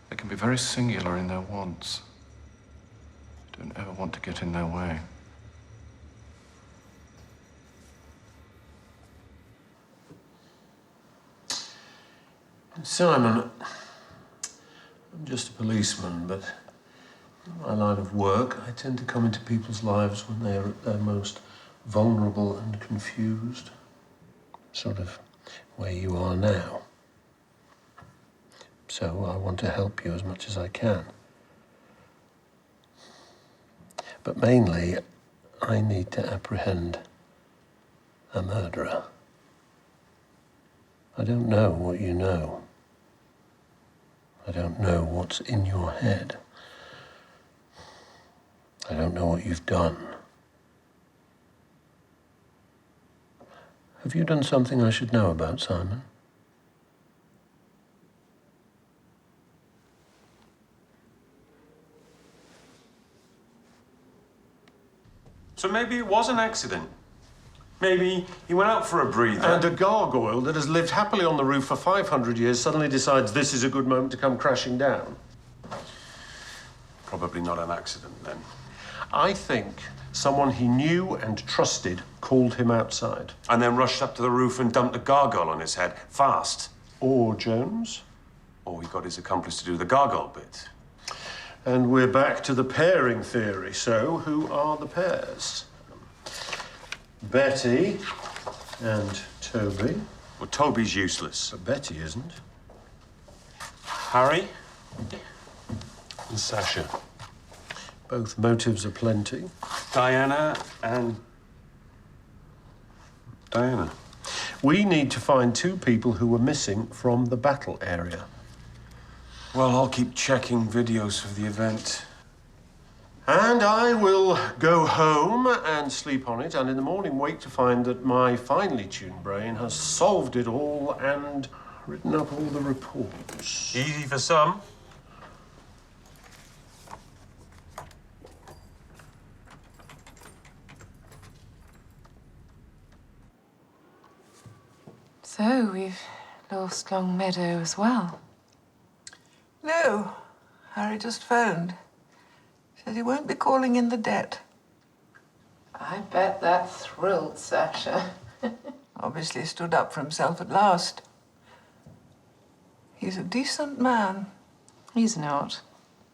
They can be very singular in their wants. Don't ever want to get in their way. Simon, I'm just a policeman, but in my line of work, I tend to come into people's lives when they are at their most vulnerable and confused. Sort of where you are now. So I want to help you as much as I can. But mainly, I need to apprehend a murderer. I don't know what you know. I don't know what's in your head. I don't know what you've done. Have you done something I should know about, Simon? So maybe it was an accident. Maybe he went out for a breather. And a gargoyle that has lived happily on the roof for 500 years suddenly decides this is a good moment to come crashing down. Probably not an accident, then. I think someone he knew and trusted called him outside. And then rushed up to the roof and dumped a gargoyle on his head, fast. Or Jones. Or he got his accomplice to do the gargoyle bit. And we're back to the pairing theory. So, who are the pairs? Betty and Toby. Well, Toby's useless. But Betty isn't. Harry? And Sasha. Both motives aplenty. Diana and... Diana. We need to find two people who were missing from the battle area. Well, I'll keep checking videos of the event. And I will go home and sleep on it, and in the morning wake to find that my finely tuned brain has solved it all and written up all the reports. Easy for some. So we've lost Long Meadow as well. No, Harry just phoned. Said he won't be calling in the debt. I bet that thrilled Sasha. Obviously stood up for himself at last. He's a decent man. He's not.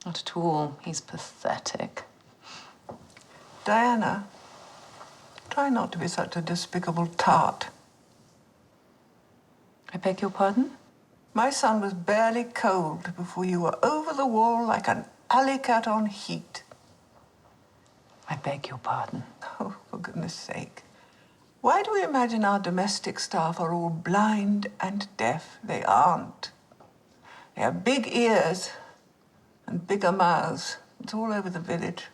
Not at all. He's pathetic. Diana, try not to be such a despicable tart. I beg your pardon? My son was barely cold before you were over the wall like an alley cat on heat. I beg your pardon. Oh, for goodness sake. Why do we imagine our domestic staff are all blind and deaf? They aren't. They have big ears and bigger mouths. It's all over the village.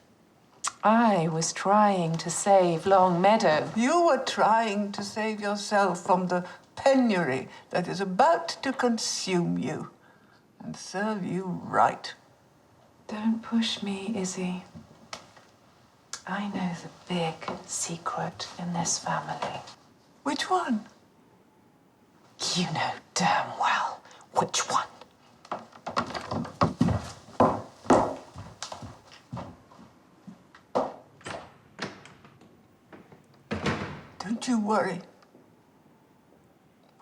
I was trying to save Long Meadow. You were trying to save yourself from the penury that is about to consume you and serve you right. Don't push me, Izzy. I know the big secret in this family. Which one? You know damn well which one. Don't you worry.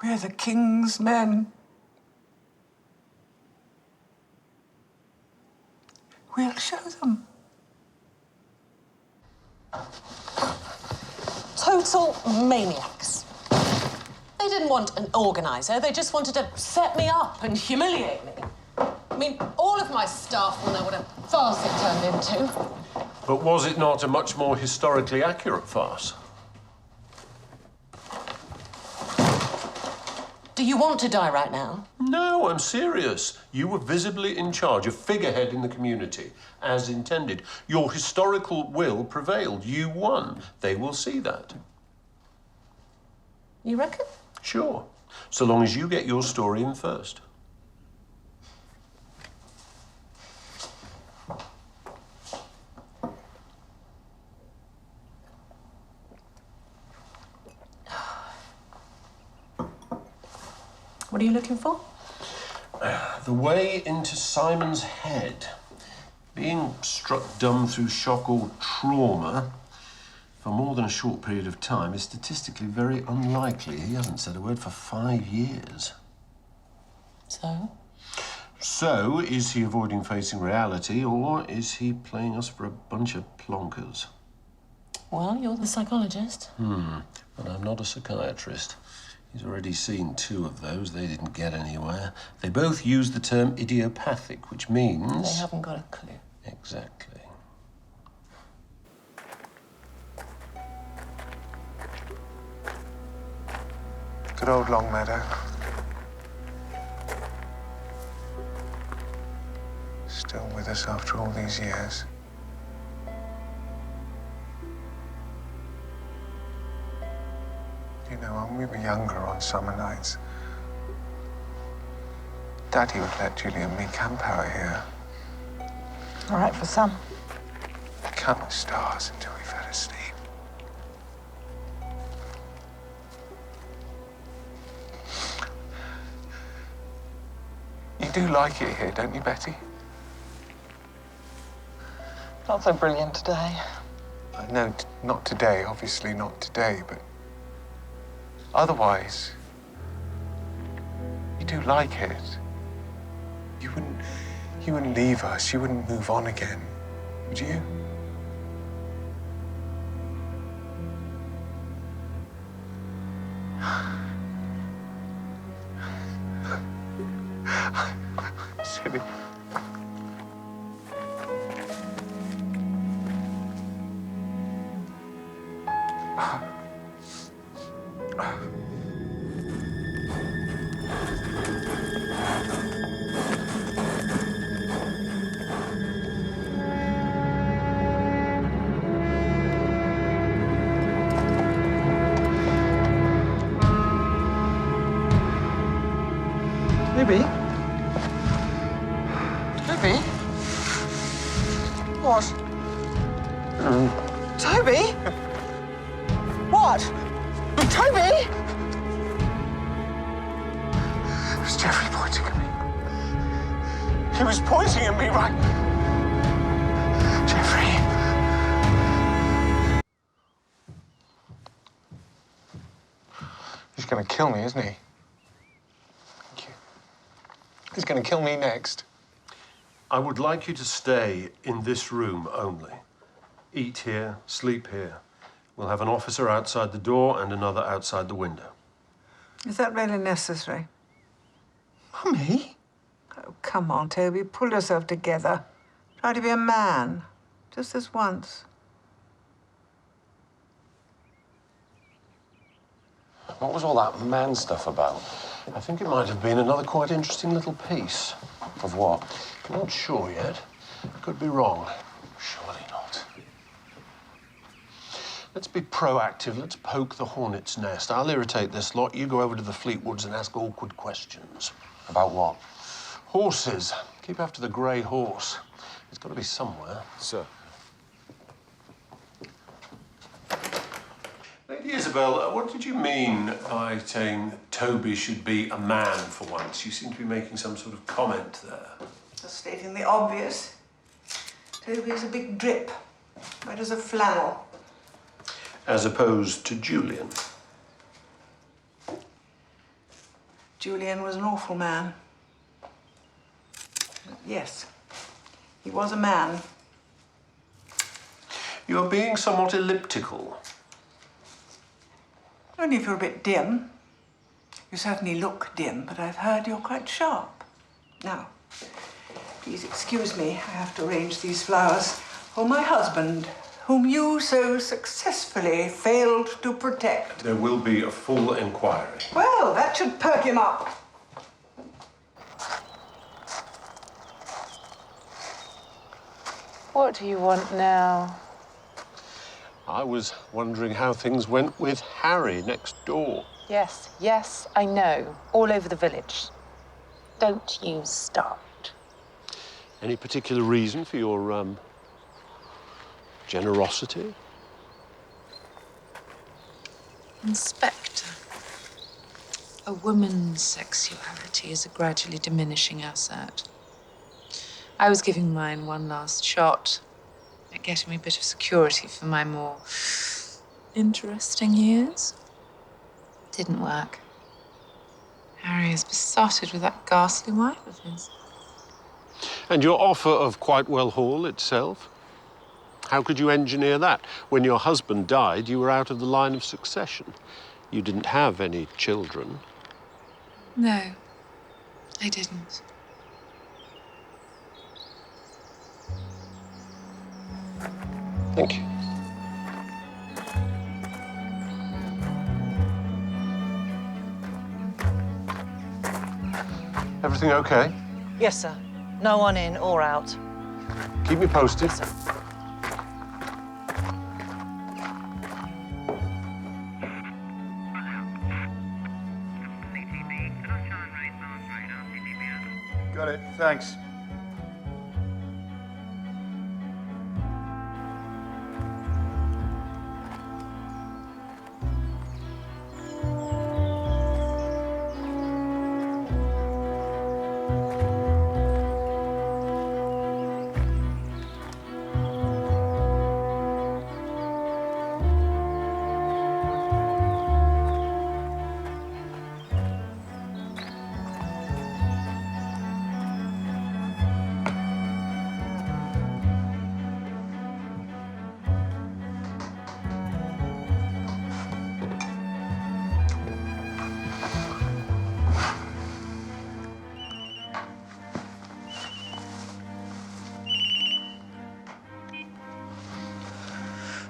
We're the king's men. We'll show them. Total maniacs. They didn't want an organizer, they just wanted to set me up and humiliate me. I mean, all of my staff will know what a farce it turned into. But was it not a much more historically accurate farce? Do Do you want to die right now? No, I'm serious. You were visibly in charge, a figurehead in the community, as intended. Your historical will prevailed. You won. They will see that. You reckon? Sure. So long as you get your story in first. What are you looking for? The way into Simon's head. Being struck dumb through shock or trauma for more than a short period of time is statistically very unlikely. He hasn't said a word for 5 years. So? So, is he avoiding facing reality, or is he playing us for a bunch of plonkers? Well, you're the psychologist. But I'm not a psychiatrist. He's already seen 2 of those. They didn't get anywhere. They both use the term idiopathic, which means... They haven't got a clue. Exactly. Good old Longmeadow. Still with us after all these years. You know, when we were younger on summer nights, Daddy would let Julie and me camp out here. All right for some. Count the stars until we fell asleep. You do like it here, don't you, Betty? Not so brilliant today. I know, not today, obviously not today, but otherwise, you do like it. You wouldn't leave us, you wouldn't move on again, would you? Silly. Toby? Toby? What? Toby? What? Toby? It was Jeffrey pointing at me. He was pointing at me, right? Jeffrey. He's gonna kill me, isn't he? He's going to kill me next. I would like you to stay in this room only. Eat here, sleep here. We'll have an officer outside the door and another outside the window. Is that really necessary? Mummy? Oh, come on, Toby. Pull yourself together. Try to be a man. Just this once. What was all that man stuff about? I think it might have been another quite interesting little piece. Of what? I'm not sure yet. Could be wrong. Surely not. Let's be proactive. Let's poke the hornet's nest. I'll irritate this lot. You go over to the Fleetwoods and ask awkward questions. About what? Horses. Keep after the grey horse. It's got to be somewhere. Sir. Lady Isabel, what did you mean by saying Toby should be a man for once? You seem to be making some sort of comment there. Just stating the obvious. Toby's a big drip. Wet as a flannel. As opposed to Julian. Julian was an awful man. But yes, he was a man. You're being somewhat elliptical. Only if you're a bit dim. You certainly look dim, but I've heard you're quite sharp. Now, please excuse me. I have to arrange these flowers for my husband, whom you so successfully failed to protect. There will be a full inquiry. Well, that should perk him up. What do you want now? I was wondering how things went with Harry next door. Yes, yes, I know. All over the village. Don't you start. Any particular reason for your, generosity? Inspector, a woman's sexuality is a gradually diminishing asset. I was giving mine one last shot at getting me a bit of security for my more interesting years. Didn't work. Harry is besotted with that ghastly wife of his. And your offer of Quitewell Hall itself? How could you engineer that? When your husband died, you were out of the line of succession. You didn't have any children. No, I didn't. Thank you. Everything okay? Yes, sir. No one in or out. Keep me posted. Yes, sir. Got it. Thanks.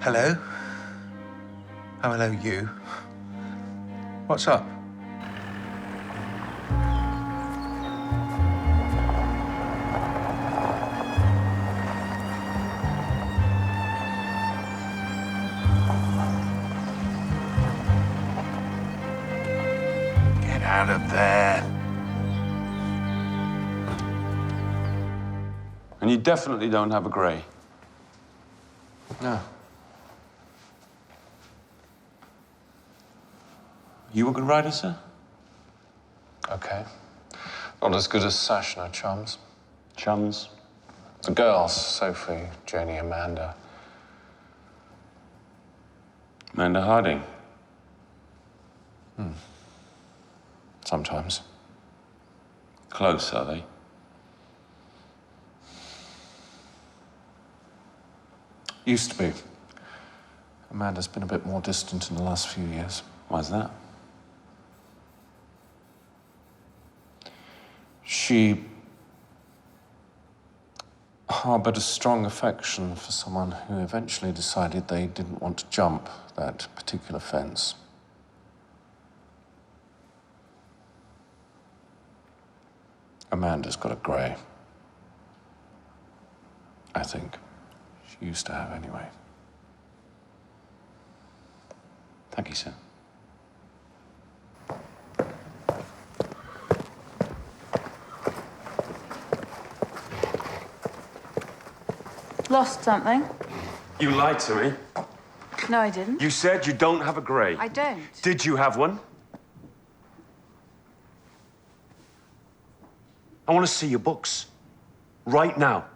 Hello? Oh, hello, you. What's up? Get out of there. And you definitely don't have a grey? No. You a good rider, sir? Okay. Not as good as Sash and her chums. Chums? The girls, Sophie, Janie, Amanda. Amanda Harding? Sometimes. Close, are they? Used to be. Amanda's been a bit more distant in the last few years. Why's that? She harbored a strong affection for someone who eventually decided they didn't want to jump that particular fence. Amanda's got a grey. I think. She used to have anyway. Thank you, sir. Lost something? You lied to me. No, I didn't. You said you don't have a grey. I don't. Did you have one? I want to see your books. Right now.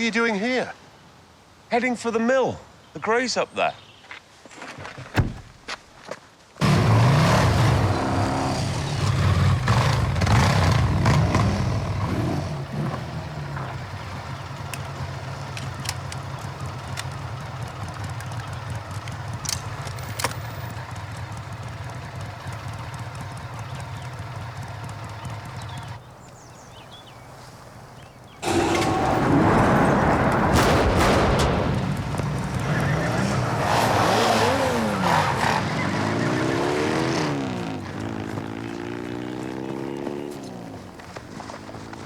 are you doing here? Heading for the mill. The Grey's up there.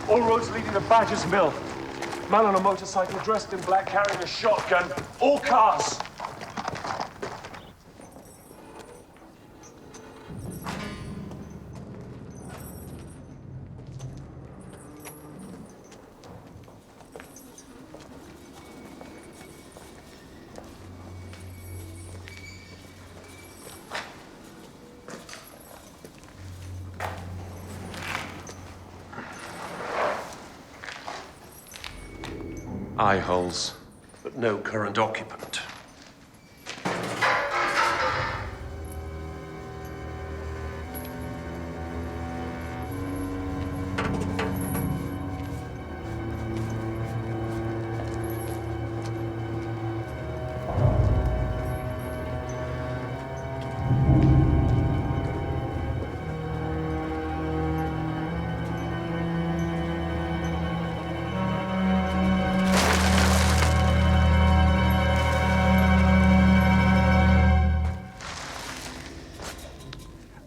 All roads leading to Badger's Mill. Man on a motorcycle dressed in black carrying a shotgun. All cars. Eye holes. But no current occupant.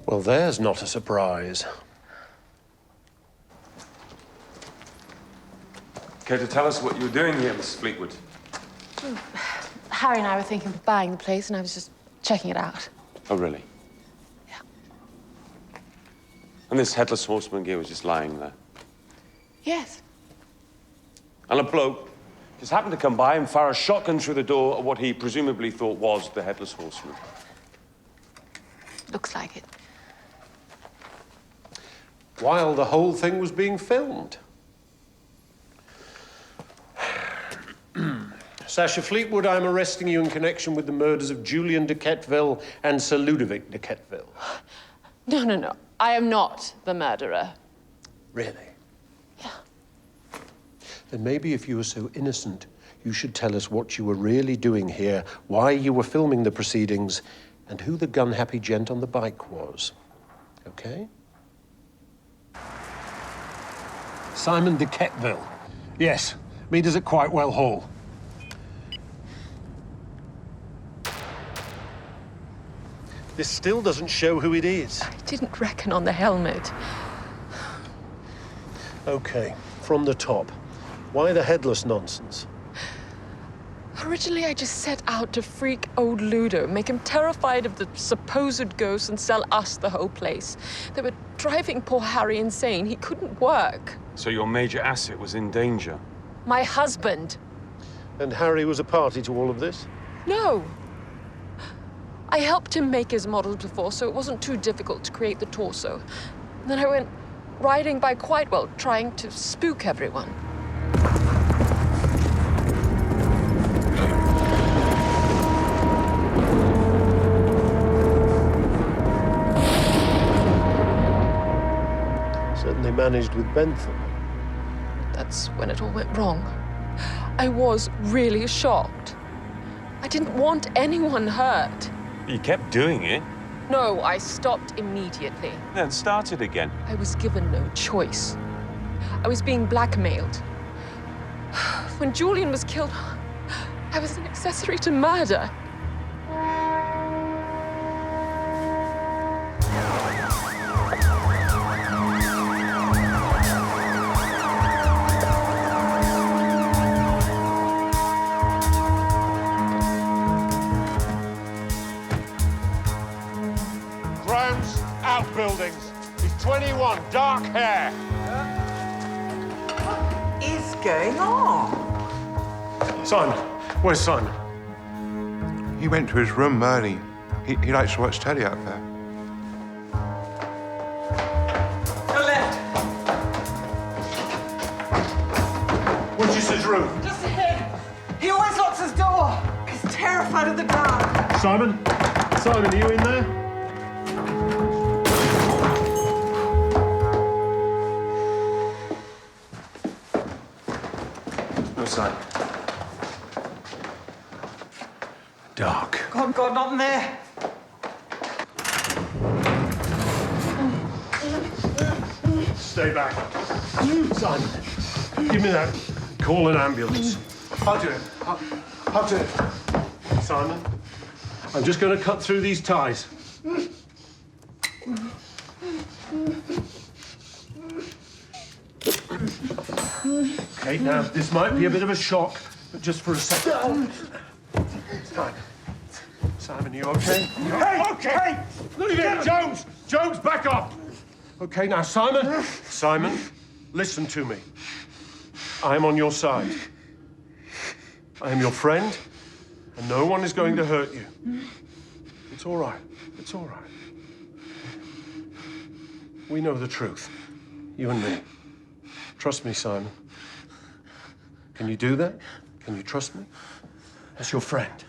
Well, there's not a surprise. Care to tell us what you were doing here, Mrs. Fleetwood? Harry and I were thinking of buying the place, and I was just checking it out. Oh, really? Yeah. And this headless horseman gear was just lying there? Yes. And a bloke just happened to come by and fire a shotgun through the door of what he presumably thought was the headless horseman. Looks like it. While the whole thing was being filmed. Sasha Fleetwood, I'm arresting you in connection with the murders of Julian de Quetteville and Sir Ludovic de Quetteville. No, no, no. I am not the murderer. Really? Yeah. Then maybe if you were so innocent, you should tell us what you were really doing here, why you were filming the proceedings, and who the gun-happy gent on the bike was. Okay? Simon de Quetteville. Yes, meters at Quitewell Hall. This still doesn't show who it is. I didn't reckon on the helmet. Okay, from the top. Why the headless nonsense? Originally, I just set out to freak old Ludo, make him terrified of the supposed ghosts and sell us the whole place. They were driving poor Harry insane. He couldn't work. So your major asset was in danger? My husband. And Harry was a party to all of this? No. I helped him make his models before, so it wasn't too difficult to create the torso. And then I went riding by Quitewell, trying to spook everyone. Certainly managed with Bentham. That's when it all went wrong. I was really shocked. I didn't want anyone hurt. You kept doing it. No, I stopped immediately. Then started again. I was given no choice. I was being blackmailed. When Julian was killed, I was an accessory to murder. Buildings. He's 21, dark hair. What is going on? Simon, where's Simon? He went to his room early. He likes to watch telly out there. Your left. Where's his room? Just ahead. box's door. He's terrified of the dark. Simon? Simon, are you in there? No sign. Dark. God, God, not in there. Stay back. Simon, give me that. Call an ambulance. I'll do it. I'll do it. Simon, I'm just going to cut through these ties. Okay, now, this might be a bit of a shock, but just for a second. Simon, are you okay? Hey! Okay! Look at it, Jones! Jones, back up! Okay, now, Simon. Simon, listen to me. I am on your side. I am your friend, and no one is going to hurt you. It's all right. It's all right. We know the truth. You and me. Trust me, Simon. Can you do that? Can you trust me? As your friend.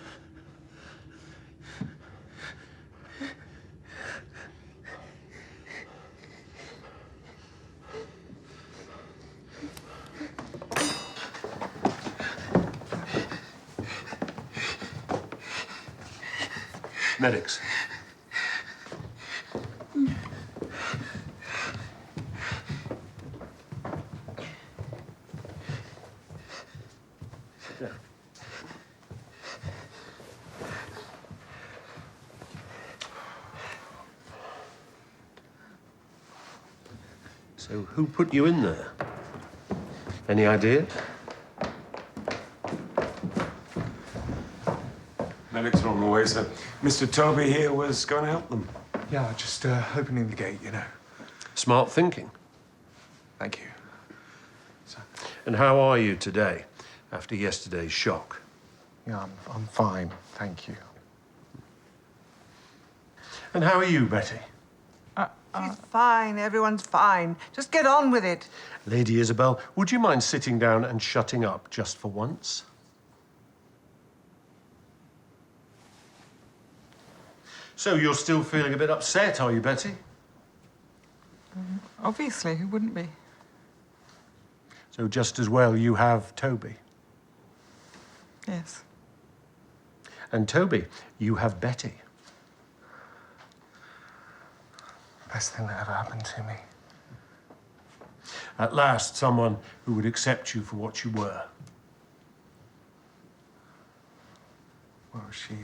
Medics. Sit down. So, who put you in there? Any idea? Medics are on the way, sir. Mr. Toby here was going to help them. Yeah, just opening the gate, you know. Smart thinking. Thank you. And how are you today, after yesterday's shock? Yeah, I'm fine, thank you. And how are you, Betty? She's fine. Everyone's fine. Just get on with it. Lady Isabel, would you mind sitting down and shutting up just for once? So you're still feeling a bit upset, are you, Betty? Obviously, who wouldn't be? So just as well you have Toby. Yes. And Toby, you have Betty. Best thing that ever happened to me. At last, someone who would accept you for what you were. Well, she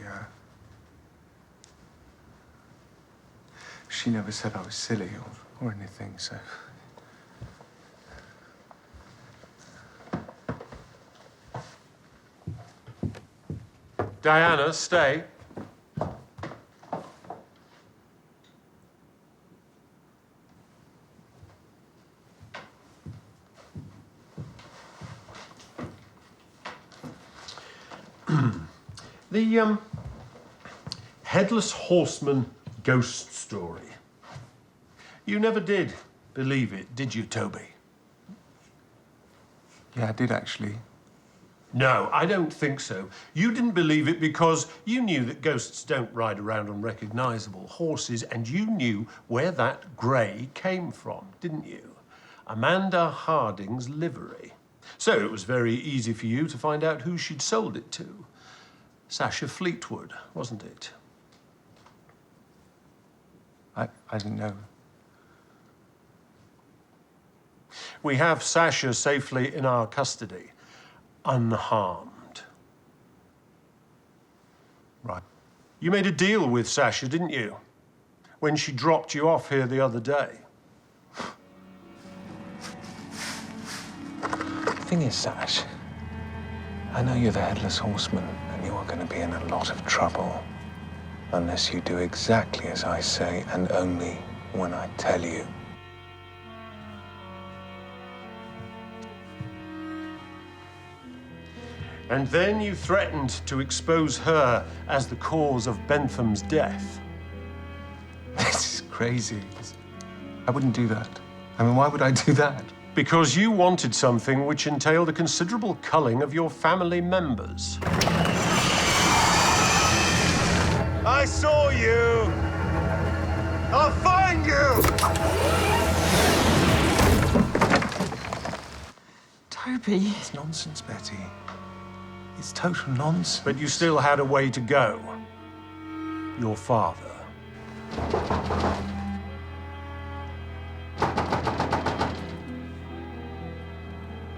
never said I was silly or anything, so... Diana, stay. The Headless Horseman ghost story. You never did believe it, did you, Toby? Yeah, I did actually. No, I don't think so. You didn't believe it because you knew that ghosts don't ride around on recognizable horses, and you knew where that grey came from, didn't you? Amanda Harding's livery. So it was very easy for you to find out who she'd sold it to. Sasha Fleetwood, wasn't it? I didn't know. We have Sasha safely in our custody, unharmed. Right. You made a deal with Sasha, didn't you? When she dropped you off here the other day. The thing is, Sash, I know you're the Headless Horseman, and you are going to be in a lot of trouble unless you do exactly as I say and only when I tell you. And then you threatened to expose her as the cause of Bentham's death. This is crazy. I wouldn't do that. I mean, why would I do that? Because you wanted something which entailed a considerable culling of your family members. I saw you! I'll find you! Toby. It's nonsense, Betty. It's total nonsense. But you still had a way to go. Your father.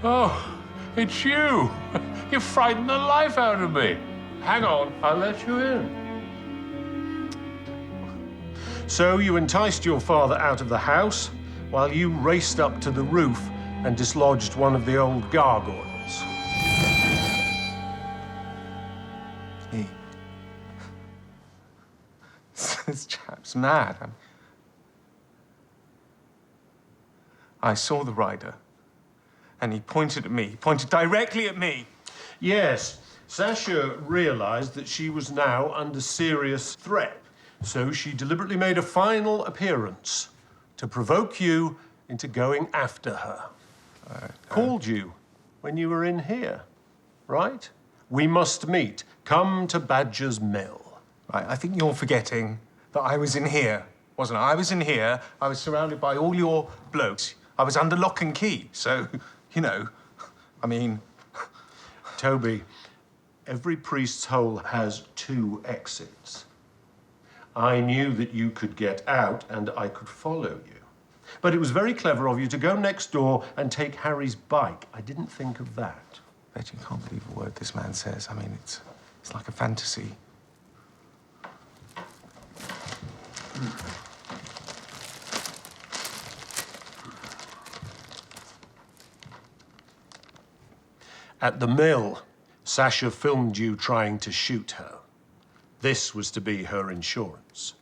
Oh, it's you. You frightened the life out of me. Hang on, I'll let you in. So you enticed your father out of the house while you raced up to the roof and dislodged one of the old gargoyles. This chap's mad. I saw the rider, and he pointed at me. He pointed directly at me. Yes, Sasha realized that she was now under serious threat, so she deliberately made a final appearance to provoke you into going after her. Called you when you were in here, right? We must meet. Come to Badger's Mill. Right, I think you're forgetting that I was in here, wasn't I? I was in here. I was surrounded by all your blokes. I was under lock and key, so, you know, I mean... Toby, every priest's hole has 2 exits. I knew that you could get out and I could follow you. But it was very clever of you to go next door and take Harry's bike. I didn't think of that. Bet you can't believe a word this man says. I mean, it's like a fantasy. At the mill, Sasha filmed you trying to shoot her. This was to be her insurance.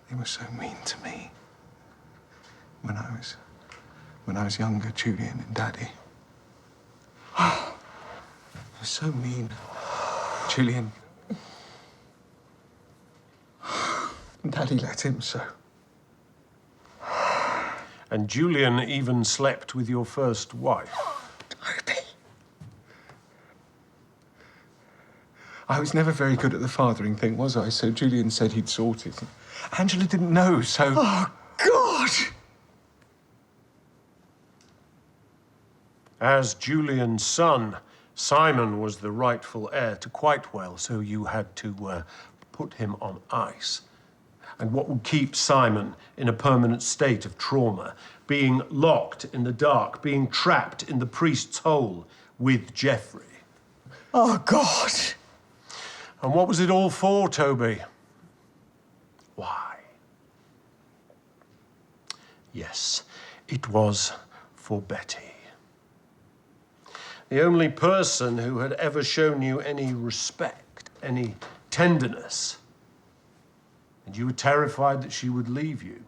They were so mean to me. When I was younger, Julian and Daddy. They were so mean. Julian. And Daddy let him so. And Julian even slept with your first wife. Toby. I was never very good at the fathering thing, was I? So Julian said he'd sort it. Angela didn't know, so... Oh, God! As Julian's son, Simon was the rightful heir to Quitewell, so you had to put him on ice. And what would keep Simon in a permanent state of trauma? Being locked in the dark, being trapped in the priest's hole with Geoffrey. Oh, God! And what was it all for, Toby? Why? Yes, it was for Betty. The only person who had ever shown you any respect, any tenderness. And you were terrified that she would leave you.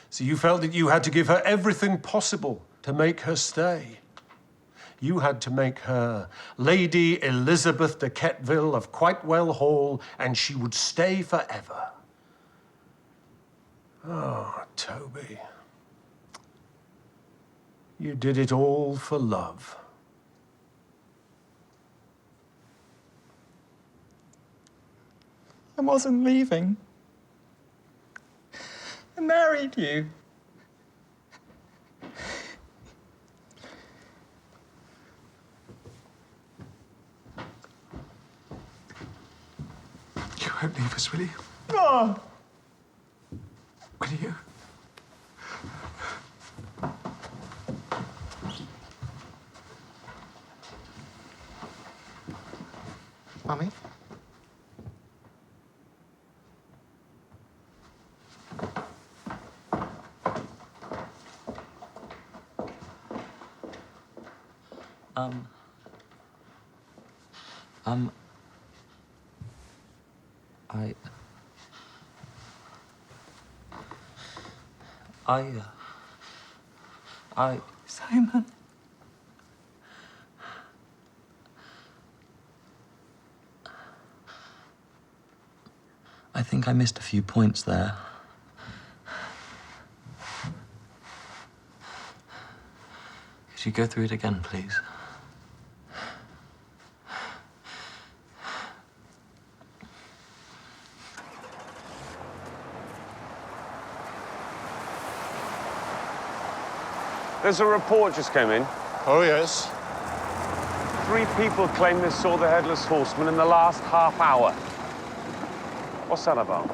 So you felt that you had to give her everything possible to make her stay. You had to make her Lady Elizabeth de Kettville of Quitewell Hall, and she would stay forever. Oh, Toby. You did it all for love. I wasn't leaving. I married you. You won't leave us, will you? Oh. Will you? Mummy? Simon. I think I missed a few points there. Could you go through it again, please? There's a report just came in. Oh, yes? 3 people claim they saw the Headless Horseman in the last half hour. What's that about?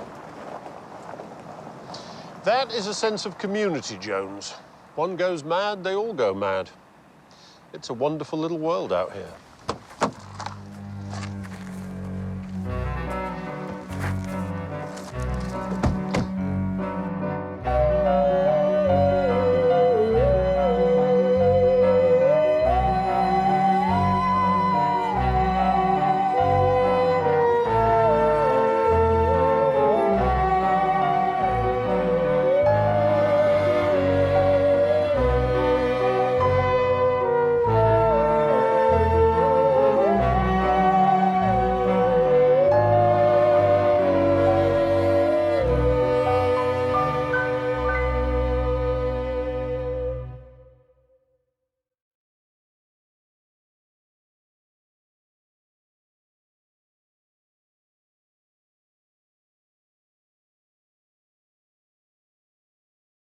That is a sense of community, Jones. One goes mad, they all go mad. It's a wonderful little world out here.